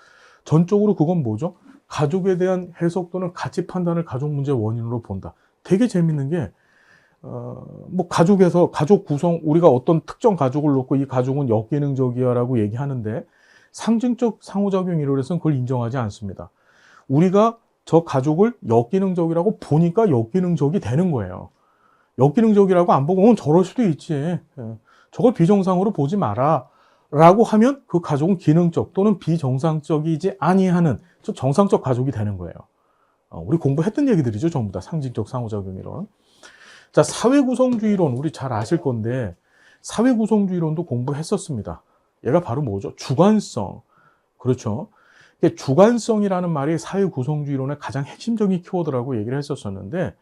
전적으로 그건 뭐죠? 가족에 대한 해석 또는 가치 판단을 가족 문제의 원인으로 본다. 되게 재밌는 게 뭐 가족 구성, 우리가 어떤 특정 가족을 놓고 이 가족은 역기능적이야라고 얘기하는데 상징적 상호작용 이론에서는 그걸 인정하지 않습니다. 우리가 저 가족을 역기능적이라고 보니까 역기능적이 되는 거예요. 역기능적이라고 안 보고 저럴 수도 있지. 저걸 비정상으로 보지 마라 라고 하면 그 가족은 기능적 또는 비정상적이지 아니하는 저 정상적 가족이 되는 거예요. 우리 공부했던 얘기들이죠. 전부 다 상징적 상호작용 이론. 자, 사회구성주의론 우리 잘 아실 건데 사회구성주의론도 공부했었습니다. 얘가 바로 뭐죠? 주관성. 그렇죠. 주관성이라는 말이 사회구성주의론의 가장 핵심적인 키워드라고 얘기를 했었었는데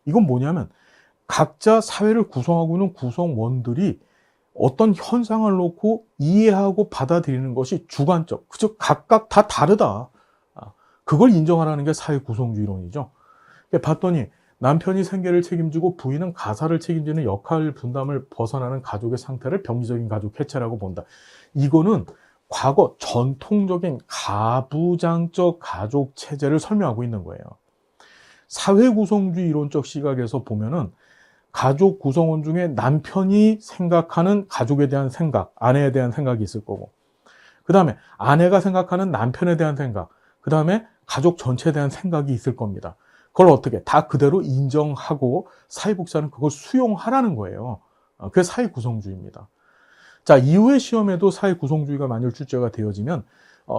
이건 뭐냐면 각자 사회를 구성하고 있는 구성원들이 어떤 현상을 놓고 이해하고 받아들이는 것이 주관적. 그죠? 각각 다 다르다. 그걸 인정하라는 게 사회구성주의론이죠. 봤더니 남편이 생계를 책임지고 부인은 가사를 책임지는 역할 분담을 벗어나는 가족의 상태를 병리적인 가족 해체라고 본다. 이거는 과거 전통적인 가부장적 가족 체제를 설명하고 있는 거예요. 사회구성주의 이론적 시각에서 보면은 가족 구성원 중에 남편이 생각하는 가족에 대한 생각, 아내에 대한 생각이 있을 거고, 그 다음에 아내가 생각하는 남편에 대한 생각, 그 다음에 가족 전체에 대한 생각이 있을 겁니다. 그걸 어떻게 다 그대로 인정하고 사회복지사는 그걸 수용하라는 거예요. 그게 사회구성주의입니다. 자, 이후의 시험에도 사회구성주의가 만일 출제가 되어지면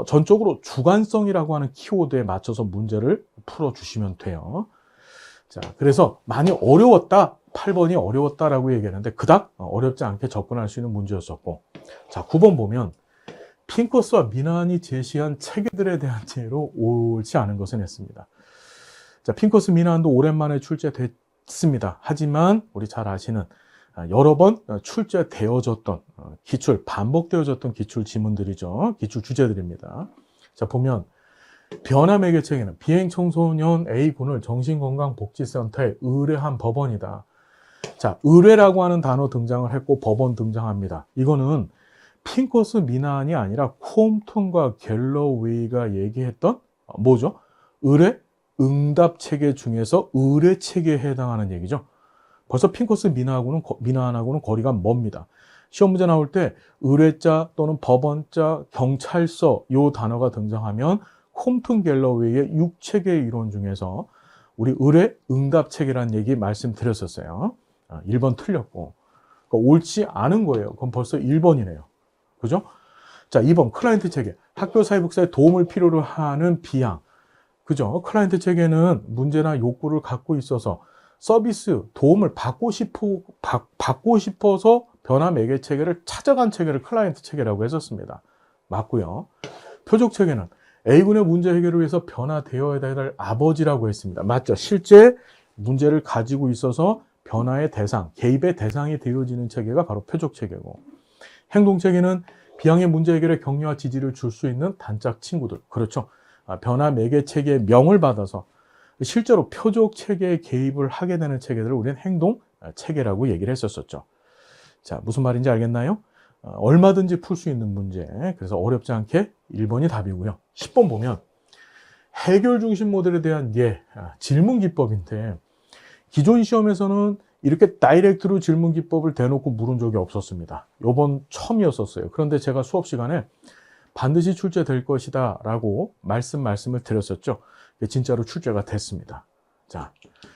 전적으로 주관성이라고 하는 키워드에 맞춰서 문제를 풀어주시면 돼요. 자, 그래서 많이 어려웠다. 8번이 어려웠다라고 얘기했는데 그닥 어렵지 않게 접근할 수 있는 문제였었고, 자, 9번 보면 핑커스와 미나안이 제시한 체계들에 대한 제로 옳지 않은 것은 했습니다. 자, 핑커스 미나안도 오랜만에 출제됐습니다. 하지만 우리 잘 아시는 여러 번 출제되어졌던 기출, 반복되어졌던 기출 지문들이죠. 기출 주제들입니다. 자, 보면 변화 매개체계는 비행청소년 A군을 정신건강복지센터에 의뢰한 법원이다. 자, 의뢰라고 하는 단어 등장을 했고 법원 등장합니다. 이거는 핑커스 미나안이 아니라 콤튼과 갤러웨이가 얘기했던 뭐죠? 의뢰, 응답 체계 중에서 의뢰 체계에 해당하는 얘기죠. 벌써 핑커스 미나안하고는 거리가 멉니다. 시험 문제 나올 때 의뢰자 또는 법원자, 경찰서 요 단어가 등장하면 콤튼 갤러웨이의 6체계 이론 중에서 우리 의뢰 응답 체계라는 얘기 말씀드렸었어요. 1번 틀렸고 그러니까 옳지 않은 거예요. 그럼 벌써 1번이네요. 그죠? 자, 2번 클라이언트 체계. 학교 사회복지사에 도움을 필요로 하는 비양. 그죠? 클라이언트 체계는 문제나 욕구를 갖고 있어서 서비스, 도움을 받고 싶어서 변화 매개 체계를 찾아간 체계를 클라이언트 체계라고 했었습니다. 맞고요. 표적 체계는 A군의 문제 해결을 위해서 변화되어야 될 아버지라고 했습니다. 맞죠? 실제 문제를 가지고 있어서 변화의 대상, 개입의 대상이 되어지는 체계가 바로 표적 체계고, 행동 체계는 비양의 문제 해결에 격려와 지지를 줄 수 있는 단짝 친구들. 그렇죠? 변화 매개 체계의 명을 받아서 실제로 표적 체계에 개입을 하게 되는 체계들을 우리는 행동 체계라고 얘기를 했었죠. 자, 무슨 말인지 알겠나요? 얼마든지 풀 수 있는 문제. 그래서 어렵지 않게 1번이 답이고요. 10번 보면 해결 중심 모델에 대한 질문 기법인데 기존 시험에서는 이렇게 다이렉트로 질문 기법을 대놓고 물은 적이 없었습니다. 이번 처음이었었어요. 그런데 제가 수업 시간에 반드시 출제될 것이다 라고 말씀을 드렸었죠. 진짜로 출제가 됐습니다. 자,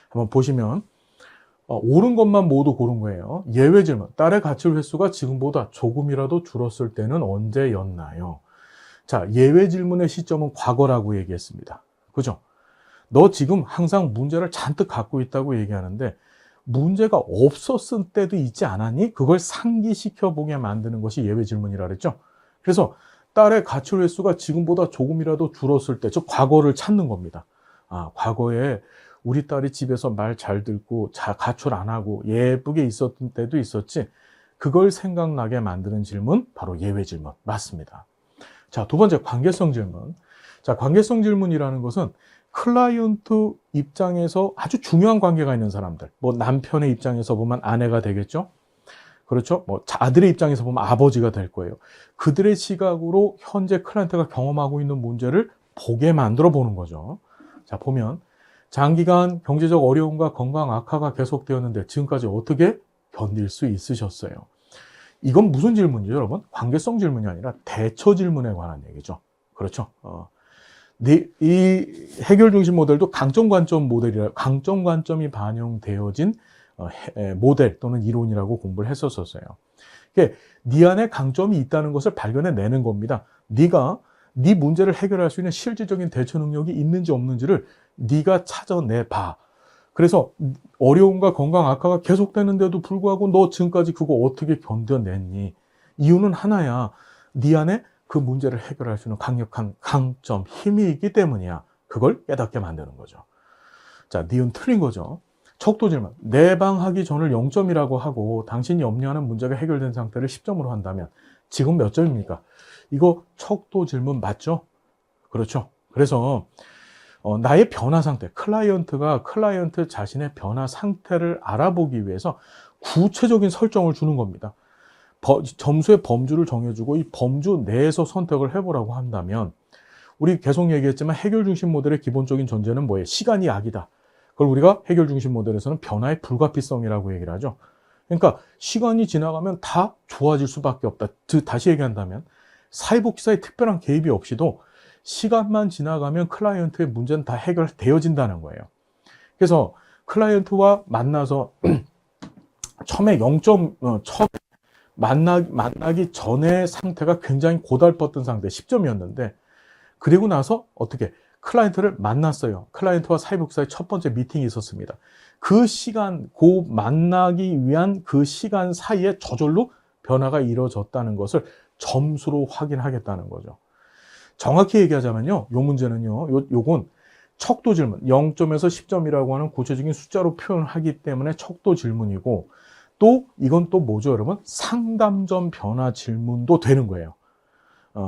한번 보시면 옳은 것만 모두 고른 거예요. 예외 질문. 딸의 가출 횟수가 지금보다 조금이라도 줄었을 때는 언제였나요? 자, 예외 질문의 시점은 과거라고 얘기했습니다. 그죠? 너 지금 항상 문제를 잔뜩 갖고 있다고 얘기하는데 문제가 없었을 때도 있지 않았니? 그걸 상기시켜 보게 만드는 것이 예외 질문이라 그랬죠. 그래서 딸의 가출 횟수가 지금보다 조금이라도 줄었을 때, 즉 과거를 찾는 겁니다. 과거에 우리 딸이 집에서 말 잘 듣고 가출 안 하고 예쁘게 있었던 때도 있었지. 그걸 생각나게 만드는 질문, 바로 예외 질문 맞습니다. 자, 두 번째 관계성 질문. 자, 관계성 질문이라는 것은 클라이언트 입장에서 아주 중요한 관계가 있는 사람들, 뭐 남편의 입장에서 보면 아내가 되겠죠. 그렇죠. 뭐 아들의 입장에서 보면 아버지가 될 거예요. 그들의 시각으로 현재 클라이언트가 경험하고 있는 문제를 보게 만들어 보는 거죠. 자, 보면 장기간 경제적 어려움과 건강 악화가 계속되었는데 지금까지 어떻게 견딜 수 있으셨어요? 이건 무슨 질문이죠, 여러분? 관계성 질문이 아니라 대처 질문에 관한 얘기죠. 그렇죠? 이 해결 중심 모델도 강점 관점 모델이라, 강점 관점이 반영되어진 모델 또는 이론이라고 공부를 했었어요. 이게 네 안에 강점이 있다는 것을 발견해내는 겁니다. 네가 네 문제를 해결할 수 있는 실질적인 대처 능력이 있는지 없는지를 네가 찾아내봐. 그래서 어려움과 건강 악화가 계속되는데도 불구하고 너 지금까지 그거 어떻게 견뎌냈니? 이유는 하나야. 네 안에 그 문제를 해결할 수 있는 강력한 강점, 힘이 있기 때문이야. 그걸 깨닫게 만드는 거죠. 자, 니은 틀린 거죠. 척도 질문. 내방하기 전을 0점이라고 하고 당신이 염려하는 문제가 해결된 상태를 10점으로 한다면 지금 몇 점입니까? 이거 척도 질문 맞죠? 그렇죠. 그래서 나의 변화 상태, 클라이언트 자신의 변화 상태를 알아보기 위해서 구체적인 설정을 주는 겁니다. 점수의 범주를 정해주고 이 범주 내에서 선택을 해보라고 한다면, 우리 계속 얘기했지만 해결 중심 모델의 기본적인 전제는 뭐예요? 시간이 약이다. 그걸 우리가 해결 중심 모델에서는 변화의 불가피성이라고 얘기를 하죠. 그러니까 시간이 지나가면 다 좋아질 수밖에 없다. 다시 얘기한다면 사회복지사의 특별한 개입이 없이도 시간만 지나가면 클라이언트의 문제는 다 해결되어진다는 거예요. 그래서 클라이언트와 만나서 처음에 만나기 전에 상태가 굉장히 고달팠던 상태, 10점이었는데, 그리고 나서 어떻게 클라이언트를 만났어요. 클라이언트와 사회복지사의 첫 번째 미팅이 있었습니다. 그 시간, 만나기 위한 그 시간 사이에 저절로 변화가 이루어졌다는 것을 점수로 확인하겠다는 거죠. 정확히 얘기하자면요, 요 문제는요, 요건 척도 질문, 0점에서 10점이라고 하는 구체적인 숫자로 표현하기 때문에 척도 질문이고, 또 이건 또 뭐죠, 여러분? 상담점 변화 질문도 되는 거예요.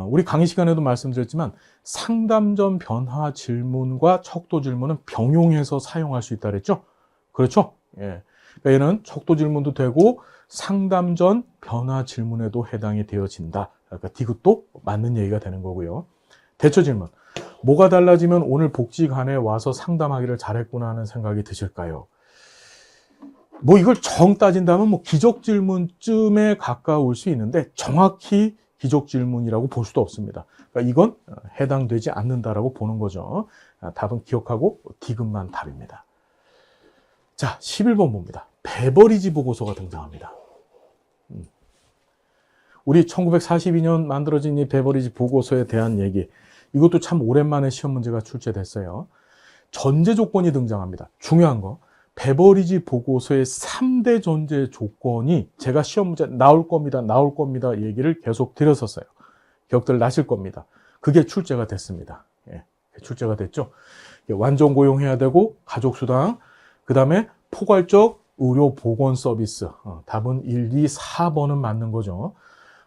우리 강의 시간에도 말씀드렸지만 상담점 변화 질문과 척도 질문은 병용해서 사용할 수 있다 그랬죠? 그렇죠? 예. 그러니까 얘는 척도 질문도 되고 상담전 변화 질문에도 해당이 되어진다. 그러니까 디귿도 맞는 얘기가 되는 거고요. 대처 질문. 뭐가 달라지면 오늘 복지관에 와서 상담하기를 잘했구나 하는 생각이 드실까요? 뭐 이걸 정 따진다면 뭐 기적 질문쯤에 가까울 수 있는데 정확히 기적 질문이라고 볼 수도 없습니다. 그러니까 이건 해당되지 않는다라고 보는 거죠. 답은 기억하고 디귿만 답입니다. 자, 11번 봅니다. 베버리지 보고서가 등장합니다. 우리 1942년 만들어진 이 베버리지 보고서에 대한 얘기, 이것도 참 오랜만에 시험 문제가 출제됐어요. 전제 조건이 등장합니다. 중요한 거, 베버리지 보고서의 3대 전제 조건이 제가 시험 문제 나올 겁니다 얘기를 계속 드렸었어요. 기억들 나실 겁니다. 그게 출제가 됐습니다. 예, 출제가 됐죠. 완전 고용해야 되고, 가족수당, 그 다음에 포괄적 의료 보건 서비스. 답은 1, 2, 4번은 맞는 거죠.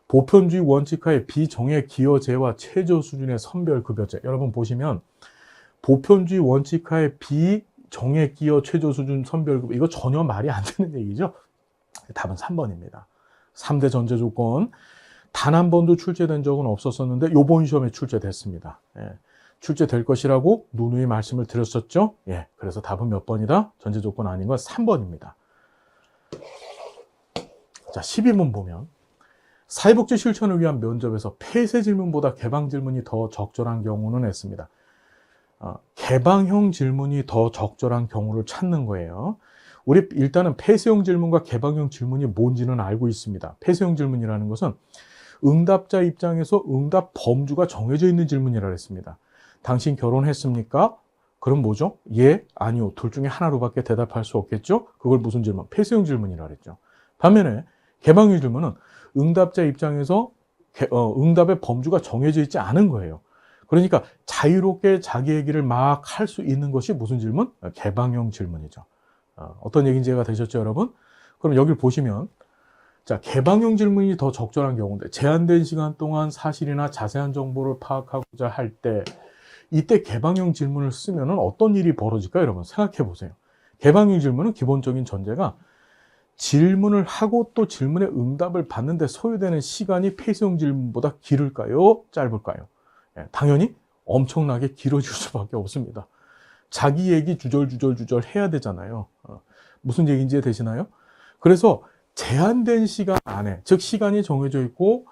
보편주의 원칙하에 비정액 기여제와 최저 수준의 선별급여제. 여러분 보시면 보편주의 원칙하에 비정액 기여 최저 수준 선별급여, 이거 전혀 말이 안 되는 얘기죠. 답은 3번입니다. 3대 전제 조건. 단 한 번도 출제된 적은 없었었는데 이번 시험에 출제됐습니다. 예, 출제될 것이라고 누누이 말씀을 드렸었죠. 예, 그래서 답은 몇 번이다? 전제 조건 아닌 건 3번입니다. 자, 12번 보면 사회복지 실천을 위한 면접에서 폐쇄 질문보다 개방 질문이 더 적절한 경우는 했습니다. 개방형 질문이 더 적절한 경우를 찾는 거예요. 우리 일단은 폐쇄형 질문과 개방형 질문이 뭔지는 알고 있습니다. 폐쇄형 질문이라는 것은 응답자 입장에서 응답 범주가 정해져 있는 질문이라고 했습니다. 당신 결혼했습니까? 그럼 뭐죠? 예, 아니요. 둘 중에 하나로밖에 대답할 수 없겠죠? 그걸 무슨 질문? 폐쇄형 질문이라고 했죠. 반면에 개방형 질문은 응답자 입장에서 응답의 범주가 정해져 있지 않은 거예요. 그러니까 자유롭게 자기 얘기를 막 할 수 있는 것이 무슨 질문? 개방형 질문이죠. 어떤 얘기인지 이해가 되셨죠, 여러분? 그럼 여기를 보시면, 자, 개방형 질문이 더 적절한 경우인데, 제한된 시간 동안 사실이나 자세한 정보를 파악하고자 할 때, 이때 개방형 질문을 쓰면 어떤 일이 벌어질까요, 여러분? 생각해 보세요. 개방형 질문은 기본적인 전제가 질문을 하고 또 질문의 응답을 받는데 소요되는 시간이 폐쇄형 질문보다 길을까요? 짧을까요? 예, 당연히 엄청나게 길어질 수밖에 없습니다. 자기 얘기 주절주절 해야 되잖아요. 무슨 얘기인지 이해되시나요? 그래서 제한된 시간 안에, 즉 시간이 정해져 있고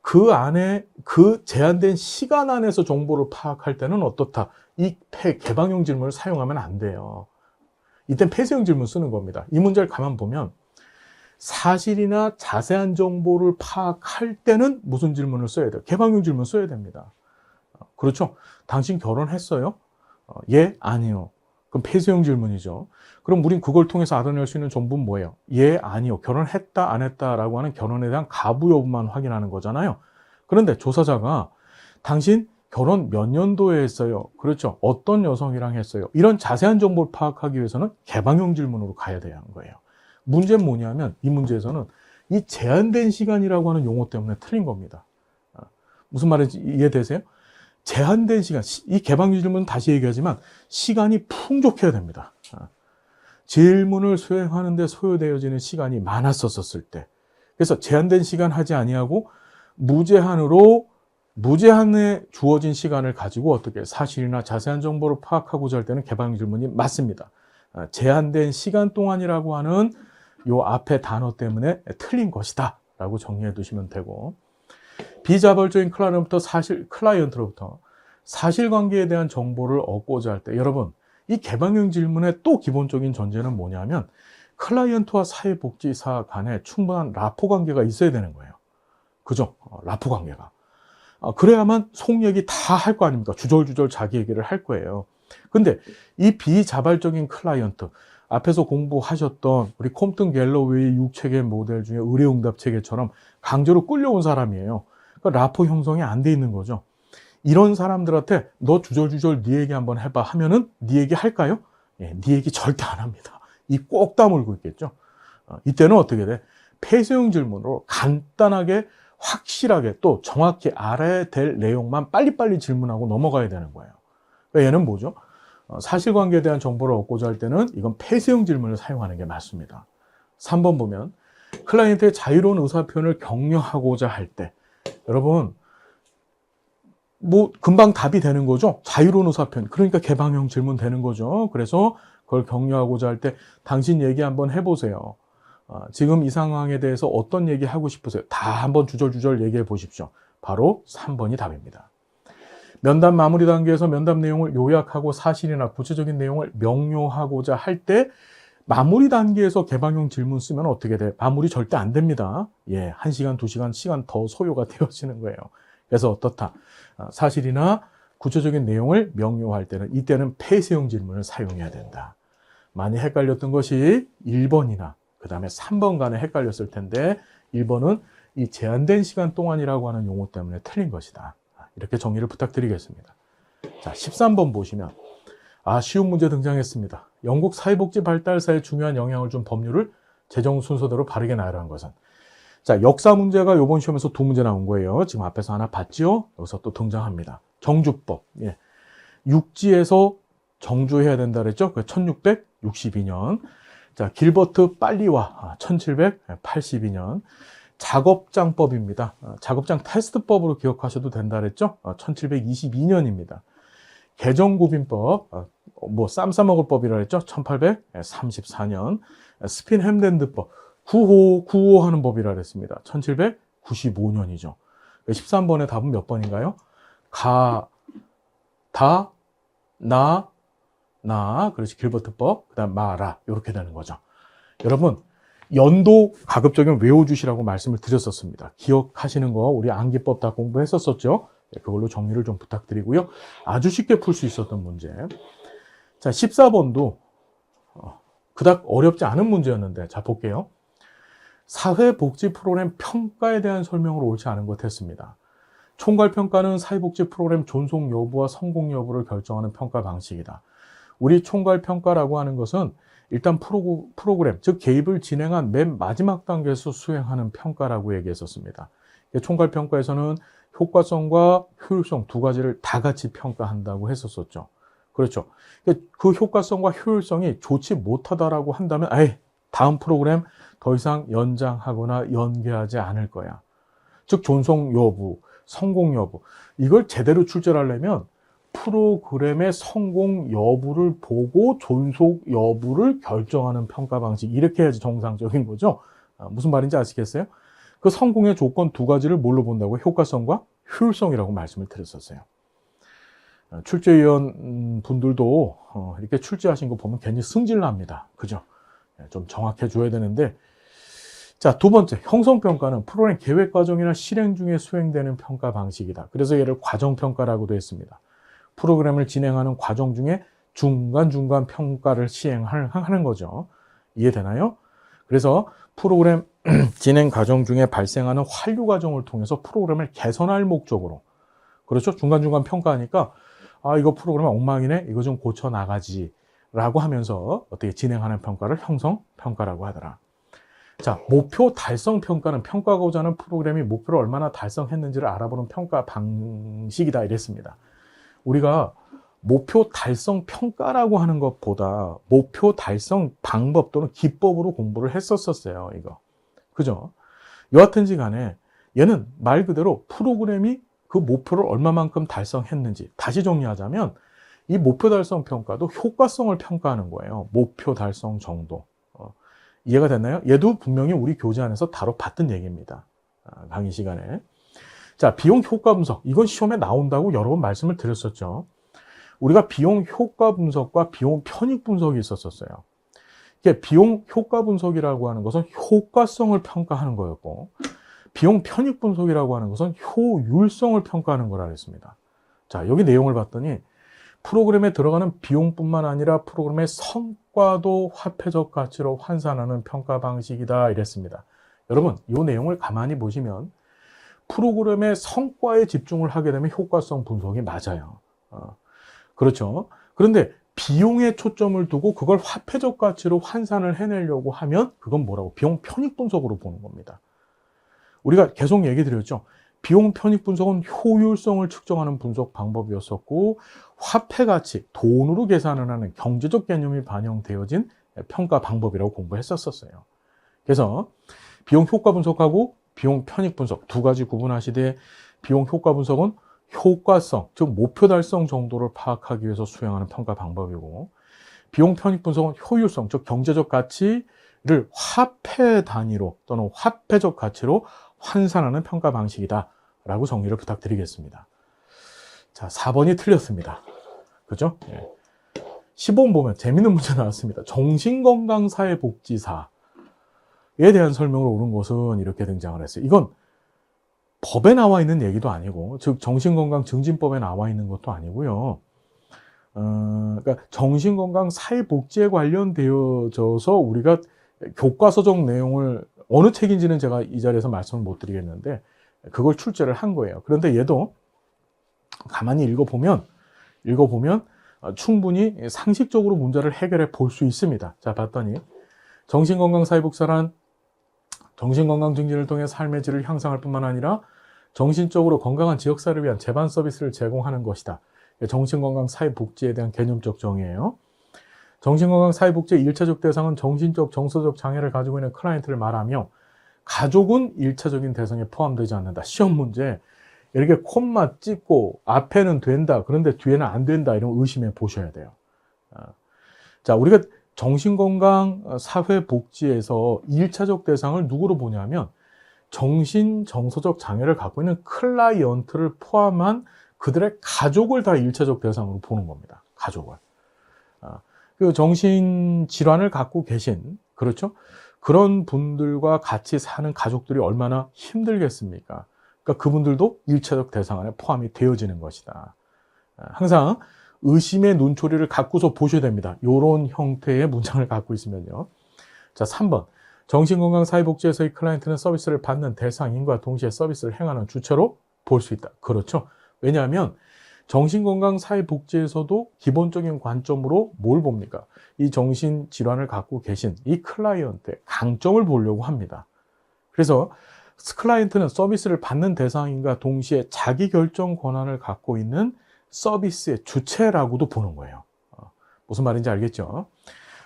그 안에, 그 제한된 시간 안에서 정보를 파악할 때는 어떻다. 이 개방형 질문을 사용하면 안 돼요. 이땐 폐쇄형 질문 쓰는 겁니다. 이 문제를 가만 보면 사실이나 자세한 정보를 파악할 때는 무슨 질문을 써야 돼요? 개방형 질문 써야 됩니다. 그렇죠? 당신 결혼했어요? 예? 아니요. 그럼 폐쇄형 질문이죠. 그럼 우린 그걸 통해서 알아낼 수 있는 정보는 뭐예요? 예? 아니요. 결혼했다? 안 했다?라고 하는 결혼에 대한 가부 여부만 확인하는 거잖아요. 그런데 조사자가 당신 결혼 몇 년도에 했어요? 그렇죠. 어떤 여성이랑 했어요? 이런 자세한 정보를 파악하기 위해서는 개방형 질문으로 가야 되는 거예요. 문제는 뭐냐면 이 문제에서는 이 제한된 시간이라고 하는 용어 때문에 틀린 겁니다. 무슨 말인지 이해되세요? 제한된 시간, 이 개방형 질문은 다시 얘기하지만 시간이 풍족해야 됩니다. 질문을 수행하는 데 소요되어지는 시간이 많았었을 때, 그래서 제한된 시간 하지 아니하고 무제한에 주어진 시간을 가지고 어떻게 사실이나 자세한 정보를 파악하고자 할 때는 개방형 질문이 맞습니다. 제한된 시간 동안이라고 하는 요 앞에 단어 때문에 틀린 것이다 라고 정리해 두시면 되고, 비자발적인 클라이언트로부터 사실관계에 대한 정보를 얻고자 할 때, 여러분 이 개방형 질문의 또 기본적인 전제는 뭐냐면 클라이언트와 사회복지사 간에 충분한 라포 관계가 있어야 되는 거예요. 그죠? 라포 관계가. 그래야만 속 얘기 다 할 거 아닙니까? 주절주절 자기 얘기를 할 거예요. 근데 이 비자발적인 클라이언트, 앞에서 공부하셨던 우리 콤튼 갤러웨이 6체계 모델 중에 의뢰응답 체계처럼 강제로 끌려온 사람이에요. 그러니까 라포 형성이 안 돼 있는 거죠. 이런 사람들한테 너 주절주절 네 얘기 한번 해봐 하면은 네 얘기 할까요? 예, 네 얘기 절대 안 합니다. 입 꼭 다물고 있겠죠. 이때는 어떻게 돼? 폐쇄형 질문으로 간단하게 확실하게 또 정확히 알아야 될 내용만 빨리빨리 질문하고 넘어가야 되는 거예요. 그러니까 얘는 뭐죠? 사실관계에 대한 정보를 얻고자 할 때는 이건 폐쇄형 질문을 사용하는 게 맞습니다. 3번 보면 클라이언트의 자유로운 의사표현을 격려하고자 할 때, 여러분 뭐 금방 답이 되는 거죠. 자유로운 의사표현, 그러니까 개방형 질문 되는 거죠. 그래서 그걸 격려하고자 할 때 당신 얘기 한번 해보세요. 지금 이 상황에 대해서 어떤 얘기 하고 싶으세요? 다 한번 주절주절 얘기해 보십시오. 바로 3번이 답입니다. 면담 마무리 단계에서 면담 내용을 요약하고 사실이나 구체적인 내용을 명료하고자 할 때 마무리 단계에서 개방형 질문 쓰면 어떻게 돼? 마무리 절대 안 됩니다. 예, 1시간, 2시간 시간 더 소요가 되어지는 거예요. 그래서 어떻다? 사실이나 구체적인 내용을 명료할 때는 이때는 폐쇄형 질문을 사용해야 된다. 많이 헷갈렸던 것이 1번이나 그 다음에 3번 간에 헷갈렸을 텐데 1번은 이 제한된 시간 동안이라고 하는 용어 때문에 틀린 것이다. 이렇게 정리를 부탁드리겠습니다. 자, 13번 보시면 쉬운 문제 등장했습니다. 영국 사회복지 발달사에 중요한 영향을 준 법률을 제정 순서대로 바르게 나열한 것은. 자, 역사 문제가 이번 시험에서 2문제 나온 거예요. 지금 앞에서 하나 봤죠? 여기서 또 등장합니다. 정주법. 예. 육지에서 정주해야 된다 그랬죠? 1662년. 자, 길버트 빨리와 1782년. 작업장법입니다. 작업장 테스트법으로 기억하셔도 된다 그랬죠? 1722년입니다. 개정구빈법, 쌈 싸먹을 법이라 그랬죠? 1834년. 스핀 햄랜드법, 구호 하는 법이라 그랬습니다. 1795년이죠. 13번의 답은 몇 번인가요? 그렇지. 길버트법, 그 다음 마라, 이렇게 되는 거죠. 여러분, 연도 가급적이면 외워주시라고 말씀을 드렸었습니다. 기억하시는 거 우리 암기법 다 공부했었죠. 그걸로 정리를 좀 부탁드리고요. 아주 쉽게 풀 수 있었던 문제. 자, 14번도 그닥 어렵지 않은 문제였는데, 자 볼게요. 사회복지 프로그램 평가에 대한 설명을 옳지 않은 것 했습니다. 총괄평가는 사회복지 프로그램 존속 여부와 성공 여부를 결정하는 평가 방식이다. 우리 총괄평가라고 하는 것은 일단 프로그램, 즉 개입을 진행한 맨 마지막 단계에서 수행하는 평가라고 얘기했었습니다. 총괄평가에서는 효과성과 효율성 두 가지를 다 같이 평가한다고 했었죠. 그렇죠. 그 효과성과 효율성이 좋지 못하다라고 한다면 다음 프로그램 더 이상 연장하거나 연계하지 않을 거야. 즉 존속 여부, 성공 여부, 이걸 제대로 출제하려면 프로그램의 성공 여부를 보고 존속 여부를 결정하는 평가 방식. 이렇게 해야지 정상적인 거죠. 무슨 말인지 아시겠어요? 그 성공의 조건 두 가지를 뭘로 본다고? 효과성과 효율성이라고 말씀을 드렸었어요. 출제위원 분들도 이렇게 출제하신 거 보면 괜히 승질납니다. 그죠? 좀 정확해 줘야 되는데, 자, 두 번째, 형성평가는 프로그램 계획 과정이나 실행 중에 수행되는 평가 방식이다. 그래서 얘를 과정평가라고도 했습니다. 프로그램을 진행하는 과정 중에 중간중간 평가를 시행하는 거죠. 이해되나요? 그래서 프로그램 진행 과정 중에 발생하는 환류 과정을 통해서 프로그램을 개선할 목적으로, 그렇죠? 중간중간 평가하니까 이거 프로그램 엉망이네, 이거 좀 고쳐 나가지 라고 하면서 어떻게 진행하는 평가를 형성평가라고 하더라. 자, 목표 달성 평가는 평가하고자 하는 프로그램이 목표를 얼마나 달성했는지를 알아보는 평가 방식이다 이랬습니다. 우리가 목표 달성 평가라고 하는 것보다 목표 달성 방법 또는 기법으로 공부를 했었어요, 이거. 그죠? 여하튼지 간에 얘는 말 그대로 프로그램이 그 목표를 얼마만큼 달성했는지, 다시 정리하자면 이 목표 달성 평가도 효과성을 평가하는 거예요. 목표 달성 정도. 이해가 됐나요? 얘도 분명히 우리 교재 안에서 다뤄봤던 얘기입니다. 강의 시간에. 자, 비용 효과 분석. 이건 시험에 나온다고 여러 번 말씀을 드렸었죠. 우리가 비용 효과 분석과 비용 편익 분석이 있었어요. 이게 비용 효과 분석이라고 하는 것은 효과성을 평가하는 거였고, 비용 편익 분석이라고 하는 것은 효율성을 평가하는 거라 그랬습니다. 자, 여기 내용을 봤더니 프로그램에 들어가는 비용뿐만 아니라 프로그램의 성과도 화폐적 가치로 환산하는 평가 방식이다 이랬습니다. 여러분, 이 내용을 가만히 보시면 프로그램의 성과에 집중을 하게 되면 효과성 분석이 맞아요. 그렇죠. 그런데 비용에 초점을 두고 그걸 화폐적 가치로 환산을 해내려고 하면 그건 뭐라고? 비용 편익 분석으로 보는 겁니다. 우리가 계속 얘기 드렸죠. 비용 편익 분석은 효율성을 측정하는 분석 방법이었었고, 화폐 가치, 돈으로 계산을 하는 경제적 개념이 반영되어진 평가 방법이라고 공부했었어요. 그래서 비용 효과 분석하고 비용 편익 분석 두 가지 구분하시되, 비용 효과 분석은 효과성, 즉 목표 달성 정도를 파악하기 위해서 수행하는 평가 방법이고, 비용 편익 분석은 효율성, 즉 경제적 가치를 화폐 단위로 또는 화폐적 가치로 환산하는 평가 방식이다 라고 정리를 부탁드리겠습니다. 자, 4번이 틀렸습니다. 그죠? 15번 보면 재밌는 문제 나왔습니다. 정신건강사회복지사에 대한 설명으로 옳은 것은 이렇게 등장을 했어요. 이건 법에 나와 있는 얘기도 아니고, 즉 정신건강증진법에 나와 있는 것도 아니고요. 그러니까 정신건강사회복지에 관련되어져서 우리가 교과서적 내용을, 어느 책인지는 제가 이 자리에서 말씀을 못 드리겠는데 그걸 출제를 한 거예요. 그런데 얘도 가만히 읽어보면 충분히 상식적으로 문제를 해결해 볼 수 있습니다. 자, 봤더니 정신건강사회복지사란 정신건강 증진을 통해 삶의 질을 향상할 뿐만 아니라 정신적으로 건강한 지역사회를 위한 제반 서비스를 제공하는 것이다. 정신건강사회복지에 대한 개념적 정의예요. 정신건강사회복지의 1차적 대상은 정신적, 정서적 장애를 가지고 있는 클라이언트를 말하며, 가족은 1차적인 대상에 포함되지 않는다. 시험 문제 이렇게 콤마 찍고 앞에는 된다, 그런데 뒤에는 안 된다, 이런 의심해 보셔야 돼요. 자, 우리가 정신건강사회복지에서 1차적 대상을 누구로 보냐면 정신, 정서적 장애를 갖고 있는 클라이언트를 포함한 그들의 가족을 다 1차적 대상으로 보는 겁니다. 가족을. 그 정신질환을 갖고 계신, 그렇죠? 그런 분들과 같이 사는 가족들이 얼마나 힘들겠습니까? 그러니까 그분들도 1차적 대상 안에 포함이 되어지는 것이다. 항상 의심의 눈초리를 갖고서 보셔야 됩니다. 이런 형태의 문장을 갖고 있으면요. 자, 3번. 정신건강사회복지에서의 클라이언트는 서비스를 받는 대상인과 동시에 서비스를 행하는 주체로 볼 수 있다. 그렇죠? 왜냐하면 정신건강사회복지에서도 기본적인 관점으로 뭘 봅니까? 이 정신질환을 갖고 계신 이 클라이언트의 강점을 보려고 합니다. 그래서 클라이언트는 서비스를 받는 대상인과 동시에 자기결정 권한을 갖고 있는 서비스의 주체라고도 보는 거예요. 무슨 말인지 알겠죠?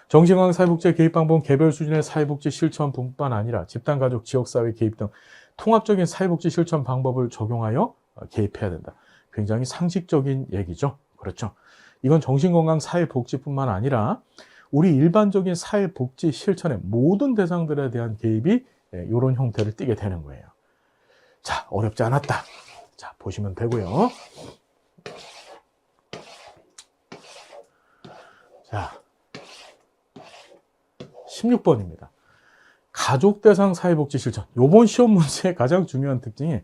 정신건강사회복지의 개입 방법은 개별 수준의 사회복지 실천뿐만 아니라 집단, 가족, 지역사회 개입 등 통합적인 사회복지 실천 방법을 적용하여 개입해야 된다. 굉장히 상식적인 얘기죠. 그렇죠. 이건 정신건강 사회복지뿐만 아니라 우리 일반적인 사회복지 실천의 모든 대상들에 대한 개입이 이런 형태를 띠게 되는 거예요. 자, 어렵지 않았다. 자, 보시면 되고요. 자, 16번입니다. 가족 대상 사회복지 실천. 이번 시험 문제의 가장 중요한 특징이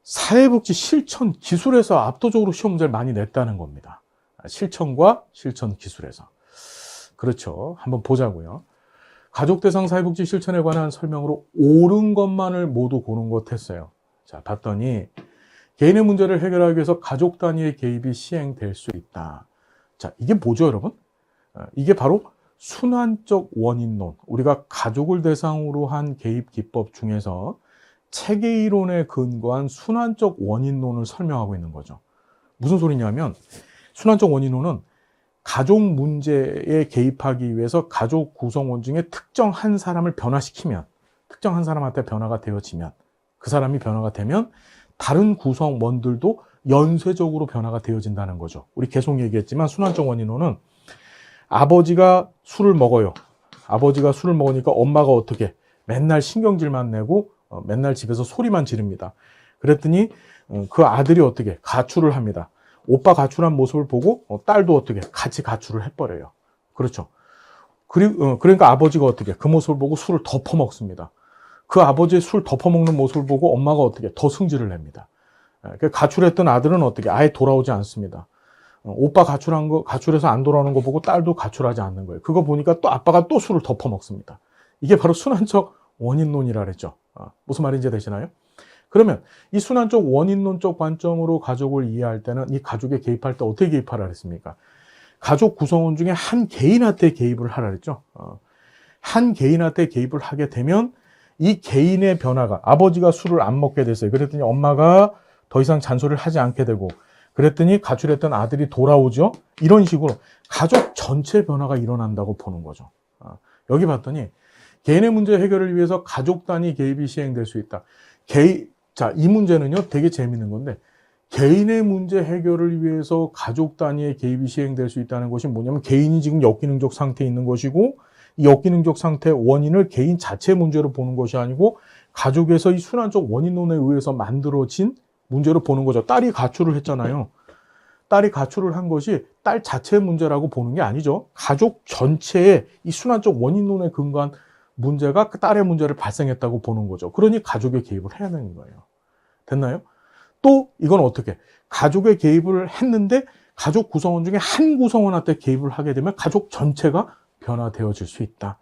사회복지 실천 기술에서 압도적으로 시험 문제를 많이 냈다는 겁니다. 실천과 실천 기술에서. 그렇죠. 한번 보자고요. 가족 대상 사회복지 실천에 관한 설명으로 옳은 것만을 모두 고른 것 했어요. 자, 봤더니 개인의 문제를 해결하기 위해서 가족 단위의 개입이 시행될 수 있다. 자, 이게 뭐죠, 여러분? 이게 바로 순환적 원인론. 우리가 가족을 대상으로 한 개입 기법 중에서 체계 이론에 근거한 순환적 원인론을 설명하고 있는 거죠. 무슨 소리냐면 순환적 원인론은 가족 문제에 개입하기 위해서 가족 구성원 중에 특정 한 사람을 변화시키면, 특정 한 사람한테 변화가 되어지면, 그 사람이 변화가 되면 다른 구성원들도 연쇄적으로 변화가 되어진다는 거죠. 우리 계속 얘기했지만 순환적 원인론은 아버지가 술을 먹어요. 아버지가 술을 먹으니까 엄마가 어떻게 맨날 신경질만 내고 맨날 집에서 소리만 지릅니다. 그랬더니 그 아들이 어떻게 가출을 합니다. 오빠 가출한 모습을 보고 딸도 어떻게 같이 가출을 해버려요. 그렇죠. 그러니까 아버지가 어떻게 그 모습을 보고 술을 더 퍼먹습니다. 그 아버지의 술 더 퍼먹는 모습을 보고 엄마가 어떻게 더 승질을 냅니다. 가출했던 아들은 어떻게 아예 돌아오지 않습니다. 오빠 가출해서 안 돌아오는 거 보고 딸도 가출하지 않는 거예요. 그거 보니까 또 아빠가 또 술을 더 퍼먹습니다. 이게 바로 순환적 원인론이라 그랬죠. 무슨 말인지 되시나요? 그러면 이 순환적 원인론적 관점으로 가족을 이해할 때는 이 가족에 개입할 때 어떻게 개입하라 그랬습니까? 가족 구성원 중에 한 개인한테 개입을 하라 그랬죠. 한 개인한테 개입을 하게 되면 이 개인의 변화가 아버지가 술을 안 먹게 됐어요. 그랬더니 엄마가 더 이상 잔소리를 하지 않게 되고 그랬더니 가출했던 아들이 돌아오죠. 이런 식으로 가족 전체 변화가 일어난다고 보는 거죠. 여기 봤더니 개인의 문제 해결을 위해서 가족 단위 개입이 시행될 수 있다. 자, 이 문제는요, 되게 재밌는 건데, 개인의 문제 해결을 위해서 가족 단위의 개입이 시행될 수 있다는 것이 뭐냐면, 개인이 지금 역기능적 상태에 있는 것이고, 이 역기능적 상태의 원인을 개인 자체 문제로 보는 것이 아니고, 가족에서 이 순환적 원인론에 의해서 만들어진 문제로 보는 거죠. 딸이 가출을 했잖아요. 딸이 가출을 한 것이 딸 자체의 문제라고 보는 게 아니죠. 가족 전체의 이 순환적 원인론에 근거한 문제가 그 딸의 문제를 발생했다고 보는 거죠. 그러니 가족에 개입을 해야 되는 거예요. 됐나요? 또 이건 어떻게? 가족에 개입을 했는데 가족 구성원 중에 한 구성원한테 개입을 하게 되면 가족 전체가 변화되어질 수 있다.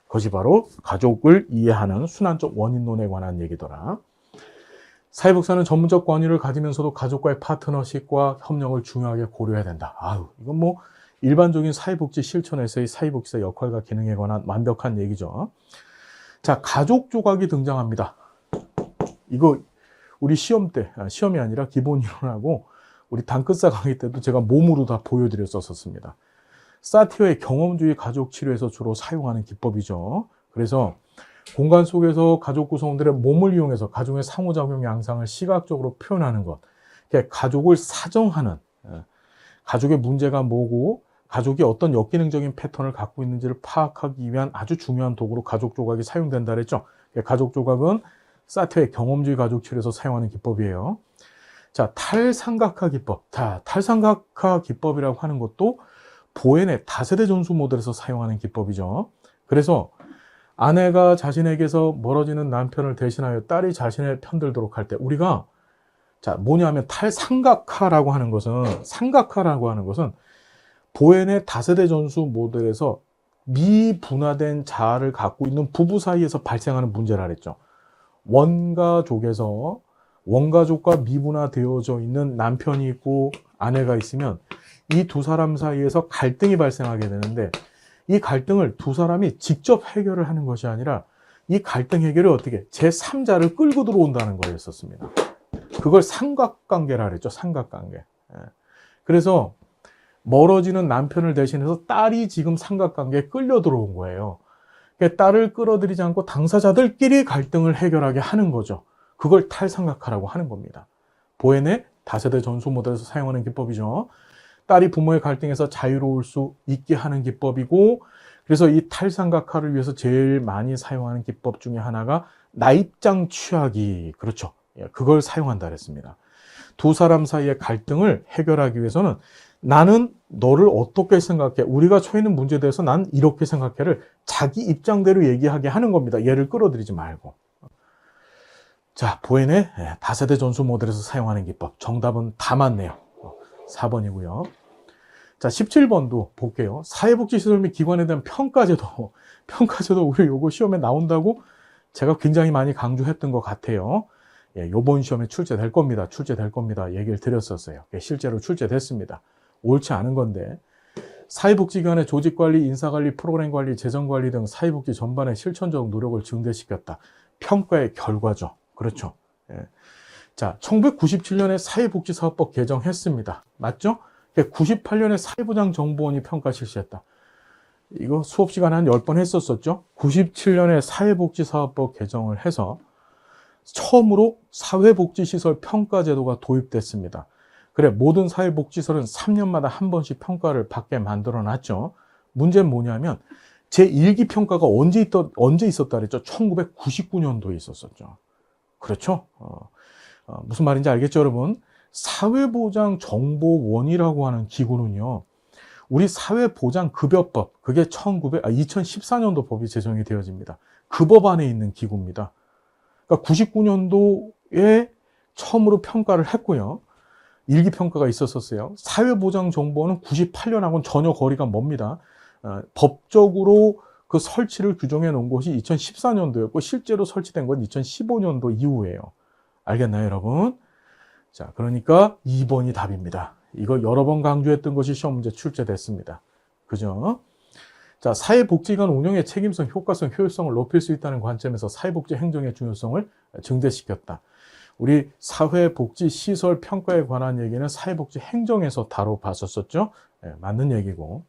그것이 바로 가족을 이해하는 순환적 원인론에 관한 얘기더라. 사회복지사는 전문적 권위를 가지면서도 가족과의 파트너십과 협력을 중요하게 고려해야 된다. 이건 뭐 일반적인 사회복지 실천에서의 사회복지사 역할과 기능에 관한 완벽한 얘기죠. 자, 가족 조각이 등장합니다. 이거 우리 시험이 아니라 기본 이론하고 우리 단끝사 강의 때도 제가 몸으로 다 보여드렸었습니다. 사티어의 경험주의 가족 치료에서 주로 사용하는 기법이죠. 그래서 공간 속에서 가족 구성원들의 몸을 이용해서 가족의 상호작용 양상을 시각적으로 표현하는 것. 가족을 사정하는, 가족의 문제가 뭐고 가족이 어떤 역기능적인 패턴을 갖고 있는지를 파악하기 위한 아주 중요한 도구로 가족 조각이 사용된다 그랬죠. 가족 조각은 사티어의 경험주의 가족 치료에서 사용하는 기법이에요. 자, 탈삼각화 기법. 자, 탈삼각화 기법이라고 하는 것도 보엔의 다세대 전수 모델에서 사용하는 기법이죠. 그래서 아내가 자신에게서 멀어지는 남편을 대신하여 딸이 자신을 편들도록 할 때 우리가 자, 뭐냐면 탈삼각화라고 하는 것은 보엔의 다세대 전수 모델에서 미분화된 자아를 갖고 있는 부부 사이에서 발생하는 문제라 그랬죠. 원가족과 미분화되어져 있는 남편이 있고 아내가 있으면 이 두 사람 사이에서 갈등이 발생하게 되는데 이 갈등을 두 사람이 직접 해결을 하는 것이 아니라 이 갈등 해결을 어떻게 제3자를 끌고 들어온다는 거였었습니다. 그걸 삼각관계라 그랬죠. 삼각관계. 그래서 멀어지는 남편을 대신해서 딸이 지금 삼각관계에 끌려 들어온 거예요. 그러니까 딸을 끌어들이지 않고 당사자들끼리 갈등을 해결하게 하는 거죠. 그걸 탈삼각화라고 하는 겁니다. 보엔의 다세대 전수 모델에서 사용하는 기법이죠. 딸이 부모의 갈등에서 자유로울 수 있게 하는 기법이고, 그래서 이 탈삼각화를 위해서 제일 많이 사용하는 기법 중에 하나가 나 입장 취하기. 그렇죠. 그걸 사용한다 그랬습니다. 두 사람 사이의 갈등을 해결하기 위해서는 나는 너를 어떻게 생각해? 우리가 처해 있는 문제에 대해서 난 이렇게 생각해를 자기 입장대로 얘기하게 하는 겁니다. 얘를 끌어들이지 말고. 자, 보이네? 다세대 전수 모델에서 사용하는 기법. 정답은 다 맞네요. 4번이고요. 자, 17번도 볼게요. 사회복지시설 및 기관에 대한 평가제도. 평가제도 우리 요거 시험에 나온다고 제가 굉장히 많이 강조했던 것 같아요. 요번 시험에 출제될 겁니다. 출제될 겁니다. 얘기를 드렸었어요. 실제로 출제됐습니다. 옳지 않은 건데, 사회복지기관의 조직관리, 인사관리, 프로그램관리, 재정관리 등 사회복지 전반의 실천적 노력을 증대시켰다. 평가의 결과죠. 그렇죠. 자, 1997년에 사회복지사업법 개정했습니다. 맞죠? 98년에 사회보장정보원이 평가 실시했다. 이거 수업 시간에 한 10번 했었었죠. 97년에 사회복지사업법 개정을 해서 처음으로 사회복지시설 평가제도가 도입됐습니다. 그래, 모든 사회복지시설은 3년마다 한 번씩 평가를 받게 만들어놨죠. 문제는 뭐냐면 제1기 평가가 언제 있었다 그랬죠? 1999년도에 있었었죠. 그렇죠? 무슨 말인지 알겠죠, 여러분? 사회보장정보원이라고 하는 기구는요, 우리 사회보장급여법, 그게 2014년도 법이 제정이 되어집니다. 그 법 안에 있는 기구입니다. 그러니까 99년도에 처음으로 평가를 했고요. 일기평가가 있었어요. 사회보장정보원은 98년하고는 전혀 거리가 멉니다. 법적으로 그 설치를 규정해 놓은 것이 2014년도였고 실제로 설치된 건 2015년도 이후예요. 알겠나요, 여러분? 자, 그러니까 2번이 답입니다. 이거 여러 번 강조했던 것이 시험 문제 출제됐습니다. 그죠? 자, 사회복지기관 운영의 책임성, 효과성, 효율성을 높일 수 있다는 관점에서 사회복지 행정의 중요성을 증대시켰다. 우리 사회복지시설 평가에 관한 얘기는 사회복지 행정에서 다뤄봤었죠. 맞는 얘기고.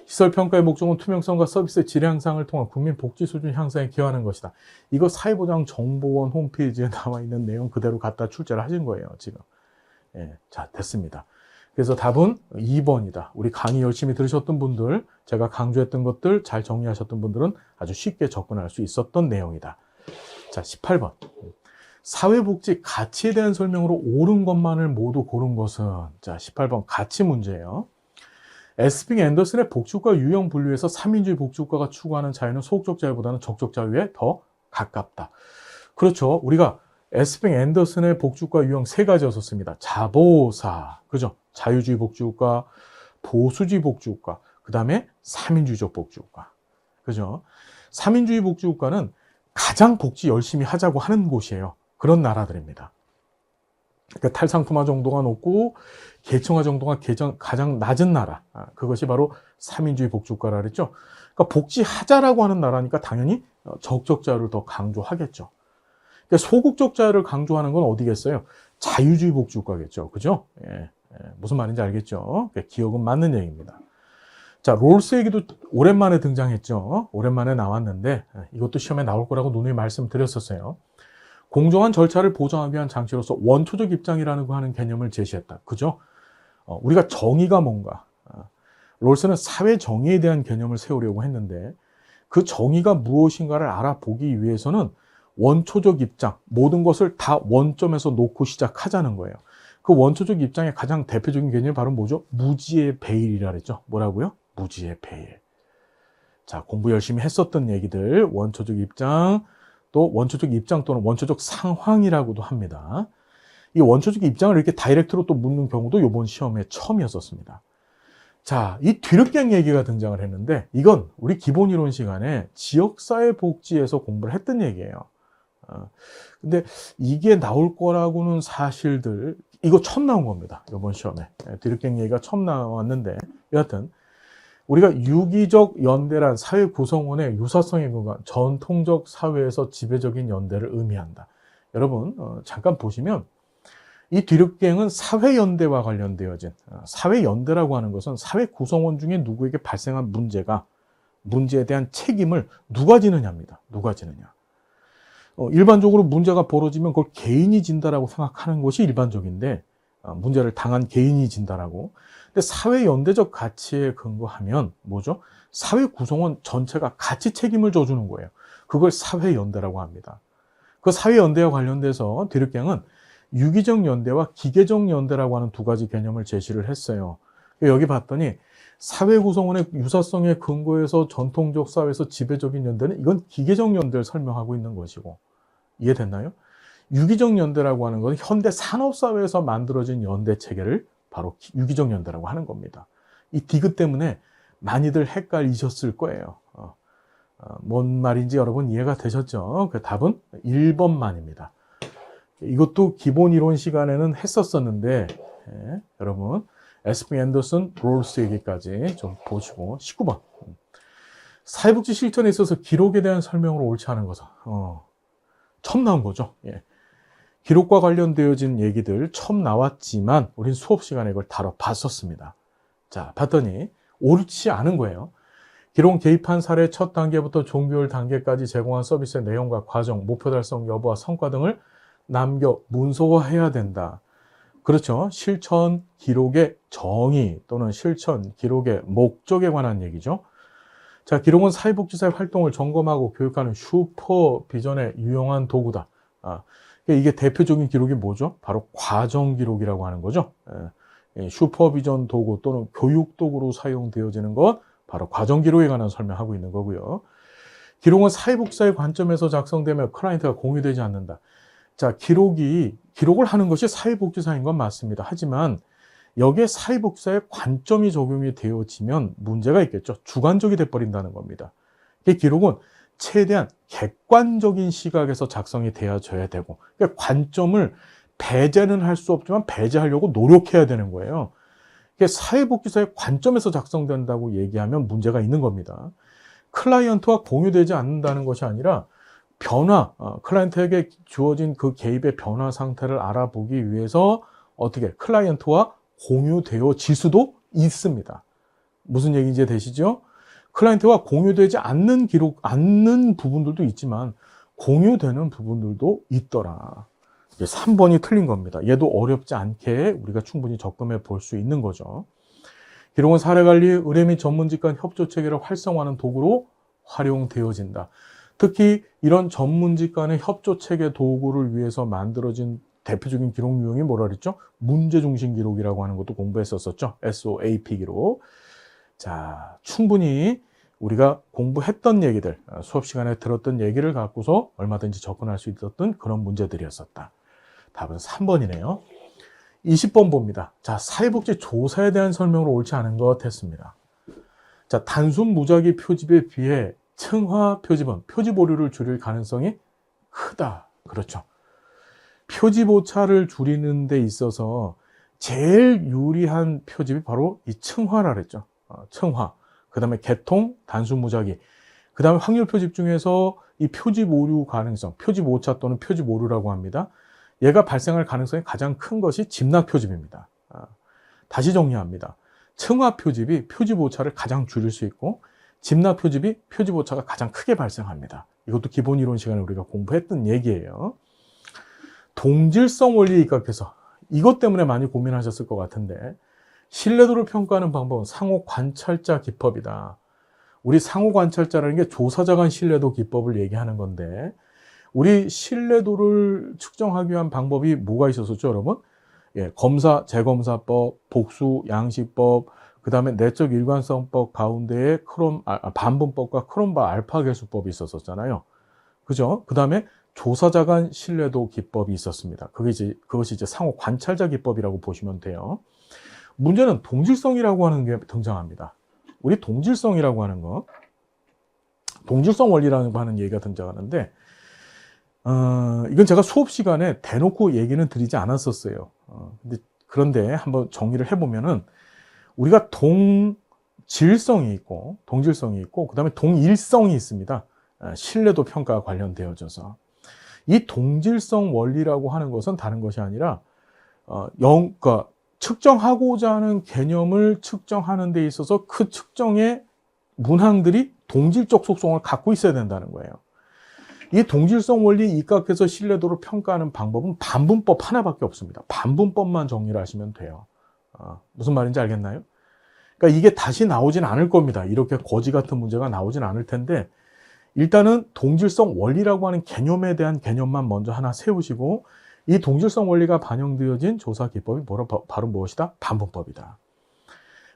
시설 평가의 목적은 투명성과 서비스의 질 향상을 통한 국민 복지 수준 향상에 기여하는 것이다. 이거 사회보장정보원 홈페이지에 나와 있는 내용 그대로 갖다 출제를 하신 거예요, 지금. 자, 됐습니다. 그래서 답은 2번이다. 우리 강의 열심히 들으셨던 분들, 제가 강조했던 것들 잘 정리하셨던 분들은 아주 쉽게 접근할 수 있었던 내용이다. 자, 18번. 사회복지 가치에 대한 설명으로 옳은 것만을 모두 고른 것은, 자, 18번 가치 문제예요. 에스핑 앤더슨의 복지국가 유형 분류에서 3인주의 복지국가가 추구하는 자유는 소극적 자유보다는 적적 자유에 더 가깝다. 그렇죠. 우리가 에스핑 앤더슨의 복지국가 유형 3가지였었습니다. 자보사, 그죠? 자유주의 복지국가, 보수주의 복지국가, 그 다음에 3인주의적 복지국가. 그죠? 3인주의 복지국가는 가장 복지 열심히 하자고 하는 곳이에요. 그런 나라들입니다. 그러니까 탈상품화 정도가 높고 계층화 정도가 가장 낮은 나라. 그것이 바로 3인주의 복지국가라 그랬죠. 그러니까 복지하자라고 하는 나라니까 당연히 적적 자유를 더 강조하겠죠. 그러니까 소극적 자유를 강조하는 건 어디겠어요? 자유주의 복지국가겠죠. 그죠? 무슨 말인지 알겠죠? 그러니까 기억은 맞는 얘기입니다. 자, 롤스 얘기도 오랜만에 등장했죠. 오랜만에 나왔는데 이것도 시험에 나올 거라고 누누이 말씀드렸었어요. 공정한 절차를 보장하기 위한 장치로서 원초적 입장이라는 거 하는 개념을 제시했다. 그죠? 우리가 정의가 뭔가. 롤스는 사회 정의에 대한 개념을 세우려고 했는데 그 정의가 무엇인가를 알아보기 위해서는 원초적 입장, 모든 것을 다 원점에서 놓고 시작하자는 거예요. 그 원초적 입장의 가장 대표적인 개념이 바로 뭐죠? 무지의 배일이라 그랬죠. 뭐라고요? 무지의 배일. 자, 공부 열심히 했었던 얘기들, 원초적 입장, 또 원초적 입장 또는 원초적 상황이라고도 합니다. 이 원초적 입장을 이렇게 다이렉트로 또 묻는 경우도 이번 시험에 처음이었었습니다. 자, 이 뒤늦게 얘기가 등장을 했는데 이건 우리 기본이론 시간에 지역사회복지에서 공부를 했던 얘기예요. 근데 이게 나올 거라고는 사실들, 이거 처음 나온 겁니다. 이번 시험에. 뒤늦게 얘기가 처음 나왔는데 여하튼 우리가 유기적 연대란 사회 구성원의 유사성에 근거한 전통적 사회에서 지배적인 연대를 의미한다. 여러분 잠깐 보시면 이 뒤늦갱은 사회연대와 관련되어진, 사회연대라고 하는 것은 사회 구성원 중에 누구에게 발생한 문제에 대한 책임을 누가 지느냐입니다. 누가 지느냐. 일반적으로 문제가 벌어지면 그걸 개인이 진다라고 생각하는 것이 일반적인데 문제를 당한 개인이 진단하고. 근데 사회연대적 가치에 근거하면 뭐죠? 사회 구성원 전체가 같이 책임을 져주는 거예요. 그걸 사회연대라고 합니다. 그 사회연대와 관련돼서 디르갱은 유기적 연대와 기계적 연대라고 하는 두 가지 개념을 제시를 했어요. 여기 봤더니 사회 구성원의 유사성에 근거해서 전통적 사회에서 지배적인 연대는 이건 기계적 연대를 설명하고 있는 것이고, 이해됐나요? 유기적 연대라고 하는 것은 현대 산업사회에서 만들어진 연대 체계를 바로 유기적 연대라고 하는 겁니다. 이 디귿 때문에 많이들 헷갈리셨을 거예요. 뭔 말인지 여러분 이해가 되셨죠? 그 답은 1번만입니다. 이것도 기본 이론 시간에는 했었었는데, 여러분 S.B. 앤더슨 롤스 얘기까지 좀 보시고. 19번. 사회복지 실천에 있어서 기록에 대한 설명으로 옳지 않은 것은 처음 나온 거죠. 기록과 관련되어진 얘기들 처음 나왔지만 우린 수업 시간에 이걸 다뤄봤었습니다. 자, 봤더니 옳지 않은 거예요. 기록 개입한 사례 첫 단계부터 종교율 단계까지 제공한 서비스의 내용과 과정, 목표 달성 여부와 성과 등을 남겨 문서화해야 된다. 그렇죠. 실천 기록의 정의 또는 실천 기록의 목적에 관한 얘기죠. 자, 기록은 사회복지사의 활동을 점검하고 교육하는 슈퍼비전에 유용한 도구다. 이게 대표적인 기록이 뭐죠? 바로 과정 기록이라고 하는 거죠. 슈퍼비전 도구 또는 교육 도구로 사용되어지는 것, 바로 과정 기록에 관한 설명하고 있는 거고요. 기록은 사회복지사의 관점에서 작성되며 클라이언트가 공유되지 않는다. 자, 기록을 하는 것이 사회복지사인 건 맞습니다. 하지만 여기에 사회복지사의 관점이 적용이 되어지면 문제가 있겠죠. 주관적이 돼버린다는 겁니다. 기록은 최대한 객관적인 시각에서 작성이 되어져야 되고, 그러니까 관점을 배제는 할 수 없지만 배제하려고 노력해야 되는 거예요. 사회복지사의 관점에서 작성된다고 얘기하면 문제가 있는 겁니다. 클라이언트와 공유되지 않는다는 것이 아니라 클라이언트에게 주어진 그 개입의 변화 상태를 알아보기 위해서 어떻게 클라이언트와 공유되어질 수도 있습니다. 무슨 얘기인지 되시죠? 클라이언트와 공유되지 않는 부분들도 있지만 공유되는 부분들도 있더라. 3번이 틀린 겁니다. 얘도 어렵지 않게 우리가 충분히 접근해 볼 수 있는 거죠. 기록은 사례관리, 의뢰 및 전문직 간 협조체계를 활성화하는 도구로 활용되어진다. 특히 이런 전문직 간의 협조체계 도구를 위해서 만들어진 대표적인 기록 유형이 뭐라 그랬죠? 문제중심 기록이라고 하는 것도 공부했었죠. SOAP 기록. 자, 충분히 우리가 공부했던 얘기들, 수업 시간에 들었던 얘기를 갖고서 얼마든지 접근할 수 있었던 그런 문제들이었었다. 답은 3번이네요. 20번 봅니다. 자, 사회복지 조사에 대한 설명으로 옳지 않은 것 했습니다. 자, 단순 무작위 표집에 비해 층화 표집은 표집 오류를 줄일 가능성이 크다. 그렇죠. 표집 오차를 줄이는 데 있어서 제일 유리한 표집이 바로 이 층화라 그랬죠. 층화. 그 다음에 개통, 단순 무작위. 그 다음에 확률 표집 중에서 이 표집 오류 가능성, 표집 오차 또는 표집 오류라고 합니다. 얘가 발생할 가능성이 가장 큰 것이 집락 표집입니다. 다시 정리합니다. 층화 표집이 표집 오차를 가장 줄일 수 있고, 집락 표집이 표집 오차가 가장 크게 발생합니다. 이것도 기본 이론 시간에 우리가 공부했던 얘기예요. 동질성 원리에 입각해서 이것 때문에 많이 고민하셨을 것 같은데, 신뢰도를 평가하는 방법은 상호 관찰자 기법이다. 우리 상호 관찰자라는 게 조사자 간 신뢰도 기법을 얘기하는 건데, 우리 신뢰도를 측정하기 위한 방법이 뭐가 있었었죠, 여러분? 검사, 재검사법, 복수, 양식법, 그 다음에 내적 일관성법 가운데에 반분법과 크롬바 알파 계수법이 있었잖아요. 그죠? 그 다음에 조사자 간 신뢰도 기법이 있었습니다. 그것이 이제 상호 관찰자 기법이라고 보시면 돼요. 문제는 동질성이라고 하는 게 등장합니다. 우리 동질성이라고 하는 거, 동질성 원리라고 하는 얘기가 등장하는데, 이건 제가 수업 시간에 대놓고 얘기는 드리지 않았었어요. 그런데 한번 정리를 해보면은, 우리가 동질성이 있고, 그 다음에 동일성이 있습니다. 신뢰도 평가와 관련되어져서. 이 동질성 원리라고 하는 것은 다른 것이 아니라, 그러니까 측정하고자 하는 개념을 측정하는 데 있어서 그 측정의 문항들이 동질적 속성을 갖고 있어야 된다는 거예요. 이 동질성 원리에 입각해서 신뢰도를 평가하는 방법은 반분법 하나밖에 없습니다. 반분법만 정리를 하시면 돼요. 무슨 말인지 알겠나요? 그러니까 이게 다시 나오진 않을 겁니다. 이렇게 거지 같은 문제가 나오진 않을 텐데, 일단은 동질성 원리라고 하는 개념에 대한 개념만 먼저 하나 세우시고, 이 동질성 원리가 반영되어진 조사 기법이 바로 무엇이다? 반분법이다.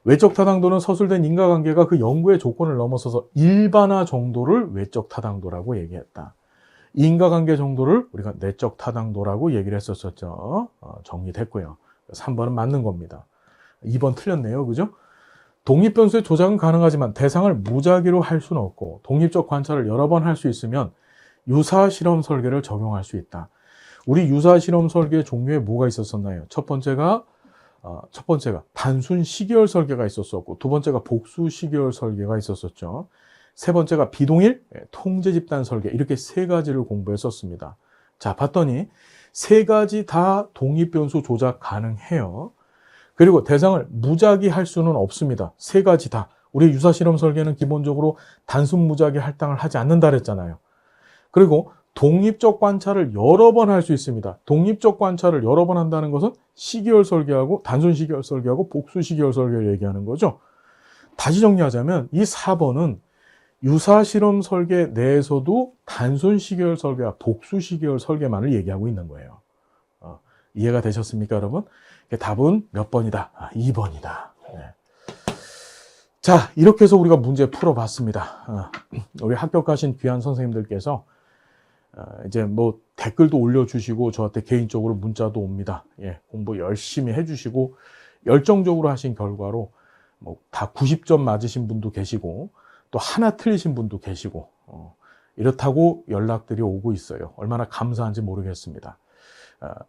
외적 타당도는 서술된 인과관계가 그 연구의 조건을 넘어서서 일반화 정도를 외적 타당도라고 얘기했다. 이 인과관계 정도를 우리가 내적 타당도라고 얘기를 했었죠. 정리됐고요. 3번은 맞는 겁니다. 2번 틀렸네요. 그죠? 독립변수의 조작은 가능하지만 대상을 무작위로 할 수는 없고, 독립적 관찰을 여러 번 할 수 있으면 유사실험 설계를 적용할 수 있다. 우리 유사실험 설계 종류에 뭐가 있었었나요? 첫 번째가 단순 시계열 설계가 있었었고, 두 번째가 복수 시계열 설계가 있었었죠. 세 번째가 비동일 통제 집단 설계, 이렇게 세 가지를 공부했었습니다. 자, 봤더니 세 가지 다 독립변수 조작 가능해요. 그리고 대상을 무작위 할 수는 없습니다. 세 가지 다. 우리 유사실험 설계는 기본적으로 단순 무작위 할당을 하지 않는다 그랬잖아요. 그리고 독립적 관찰을 여러 번 할 수 있습니다. 독립적 관찰을 여러 번 한다는 것은 시계열 설계하고, 단순 시계열 설계하고 복수 시계열 설계를 얘기하는 거죠. 다시 정리하자면 이 4번은 유사실험 설계 내에서도 단순 시계열 설계와 복수 시계열 설계만을 얘기하고 있는 거예요. 이해가 되셨습니까, 여러분? 답은 몇 번이다? 2번이다. 네. 자, 이렇게 해서 우리가 문제 풀어봤습니다. 우리 합격하신 귀한 선생님들께서 이제 뭐 댓글도 올려주시고 저한테 개인적으로 문자도 옵니다. 예, 공부 열심히 해주시고 열정적으로 하신 결과로 뭐 다 90점 맞으신 분도 계시고 또 하나 틀리신 분도 계시고 이렇다고 연락들이 오고 있어요. 얼마나 감사한지 모르겠습니다.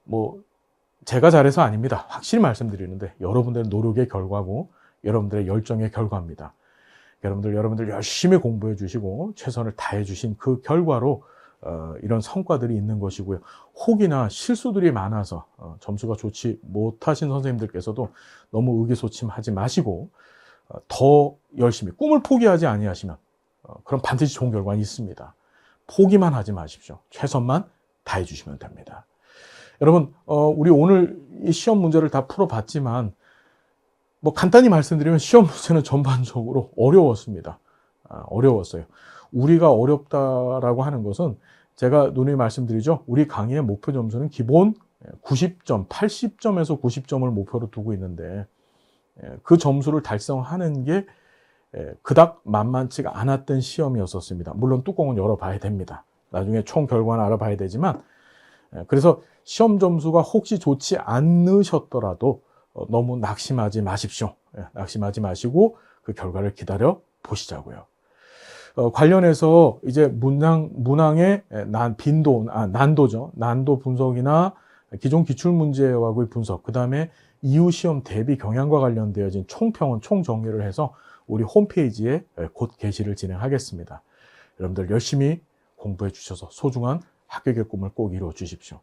뭐 제가 잘해서 아닙니다. 확실히 말씀드리는데 여러분들의 노력의 결과고 여러분들의 열정의 결과입니다. 여러분들 열심히 공부해 주시고 최선을 다해 주신 그 결과로 이런 성과들이 있는 것이고요. 혹이나 실수들이 많아서 점수가 좋지 못하신 선생님들께서도 너무 의기소침하지 마시고 더 열심히 꿈을 포기하지 아니하시면 그럼 반드시 좋은 결과는 있습니다. 포기만 하지 마십시오. 최선만 다해 주시면 됩니다. 여러분, 우리 오늘 이 시험 문제를 다 풀어봤지만 뭐 간단히 말씀드리면 시험 문제는 전반적으로 어려웠습니다. 어려웠어요. 우리가 어렵다라고 하는 것은 제가 누누이 말씀드리죠. 우리 강의의 목표 점수는 기본 90점, 80점에서 90점을 목표로 두고 있는데 그 점수를 달성하는 게 그닥 만만치가 않았던 시험이었었습니다. 물론 뚜껑은 열어봐야 됩니다. 나중에 총 결과는 알아봐야 되지만 그래서 시험 점수가 혹시 좋지 않으셨더라도 너무 낙심하지 마십시오. 낙심하지 마시고 그 결과를 기다려 보시자고요. 관련해서 이제 문항의 난도죠. 난도 분석이나 기존 기출문제와의 분석, 그 다음에 이후 시험 대비 경향과 관련되어진 총평은 총정리를 해서 우리 홈페이지에 곧 게시를 진행하겠습니다. 여러분들 열심히 공부해 주셔서 소중한 합격의 꿈을 꼭 이루어 주십시오.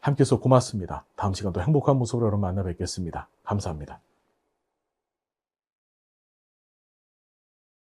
함께해서 고맙습니다. 다음 시간도 행복한 모습으로 여러분 만나 뵙겠습니다. 감사합니다.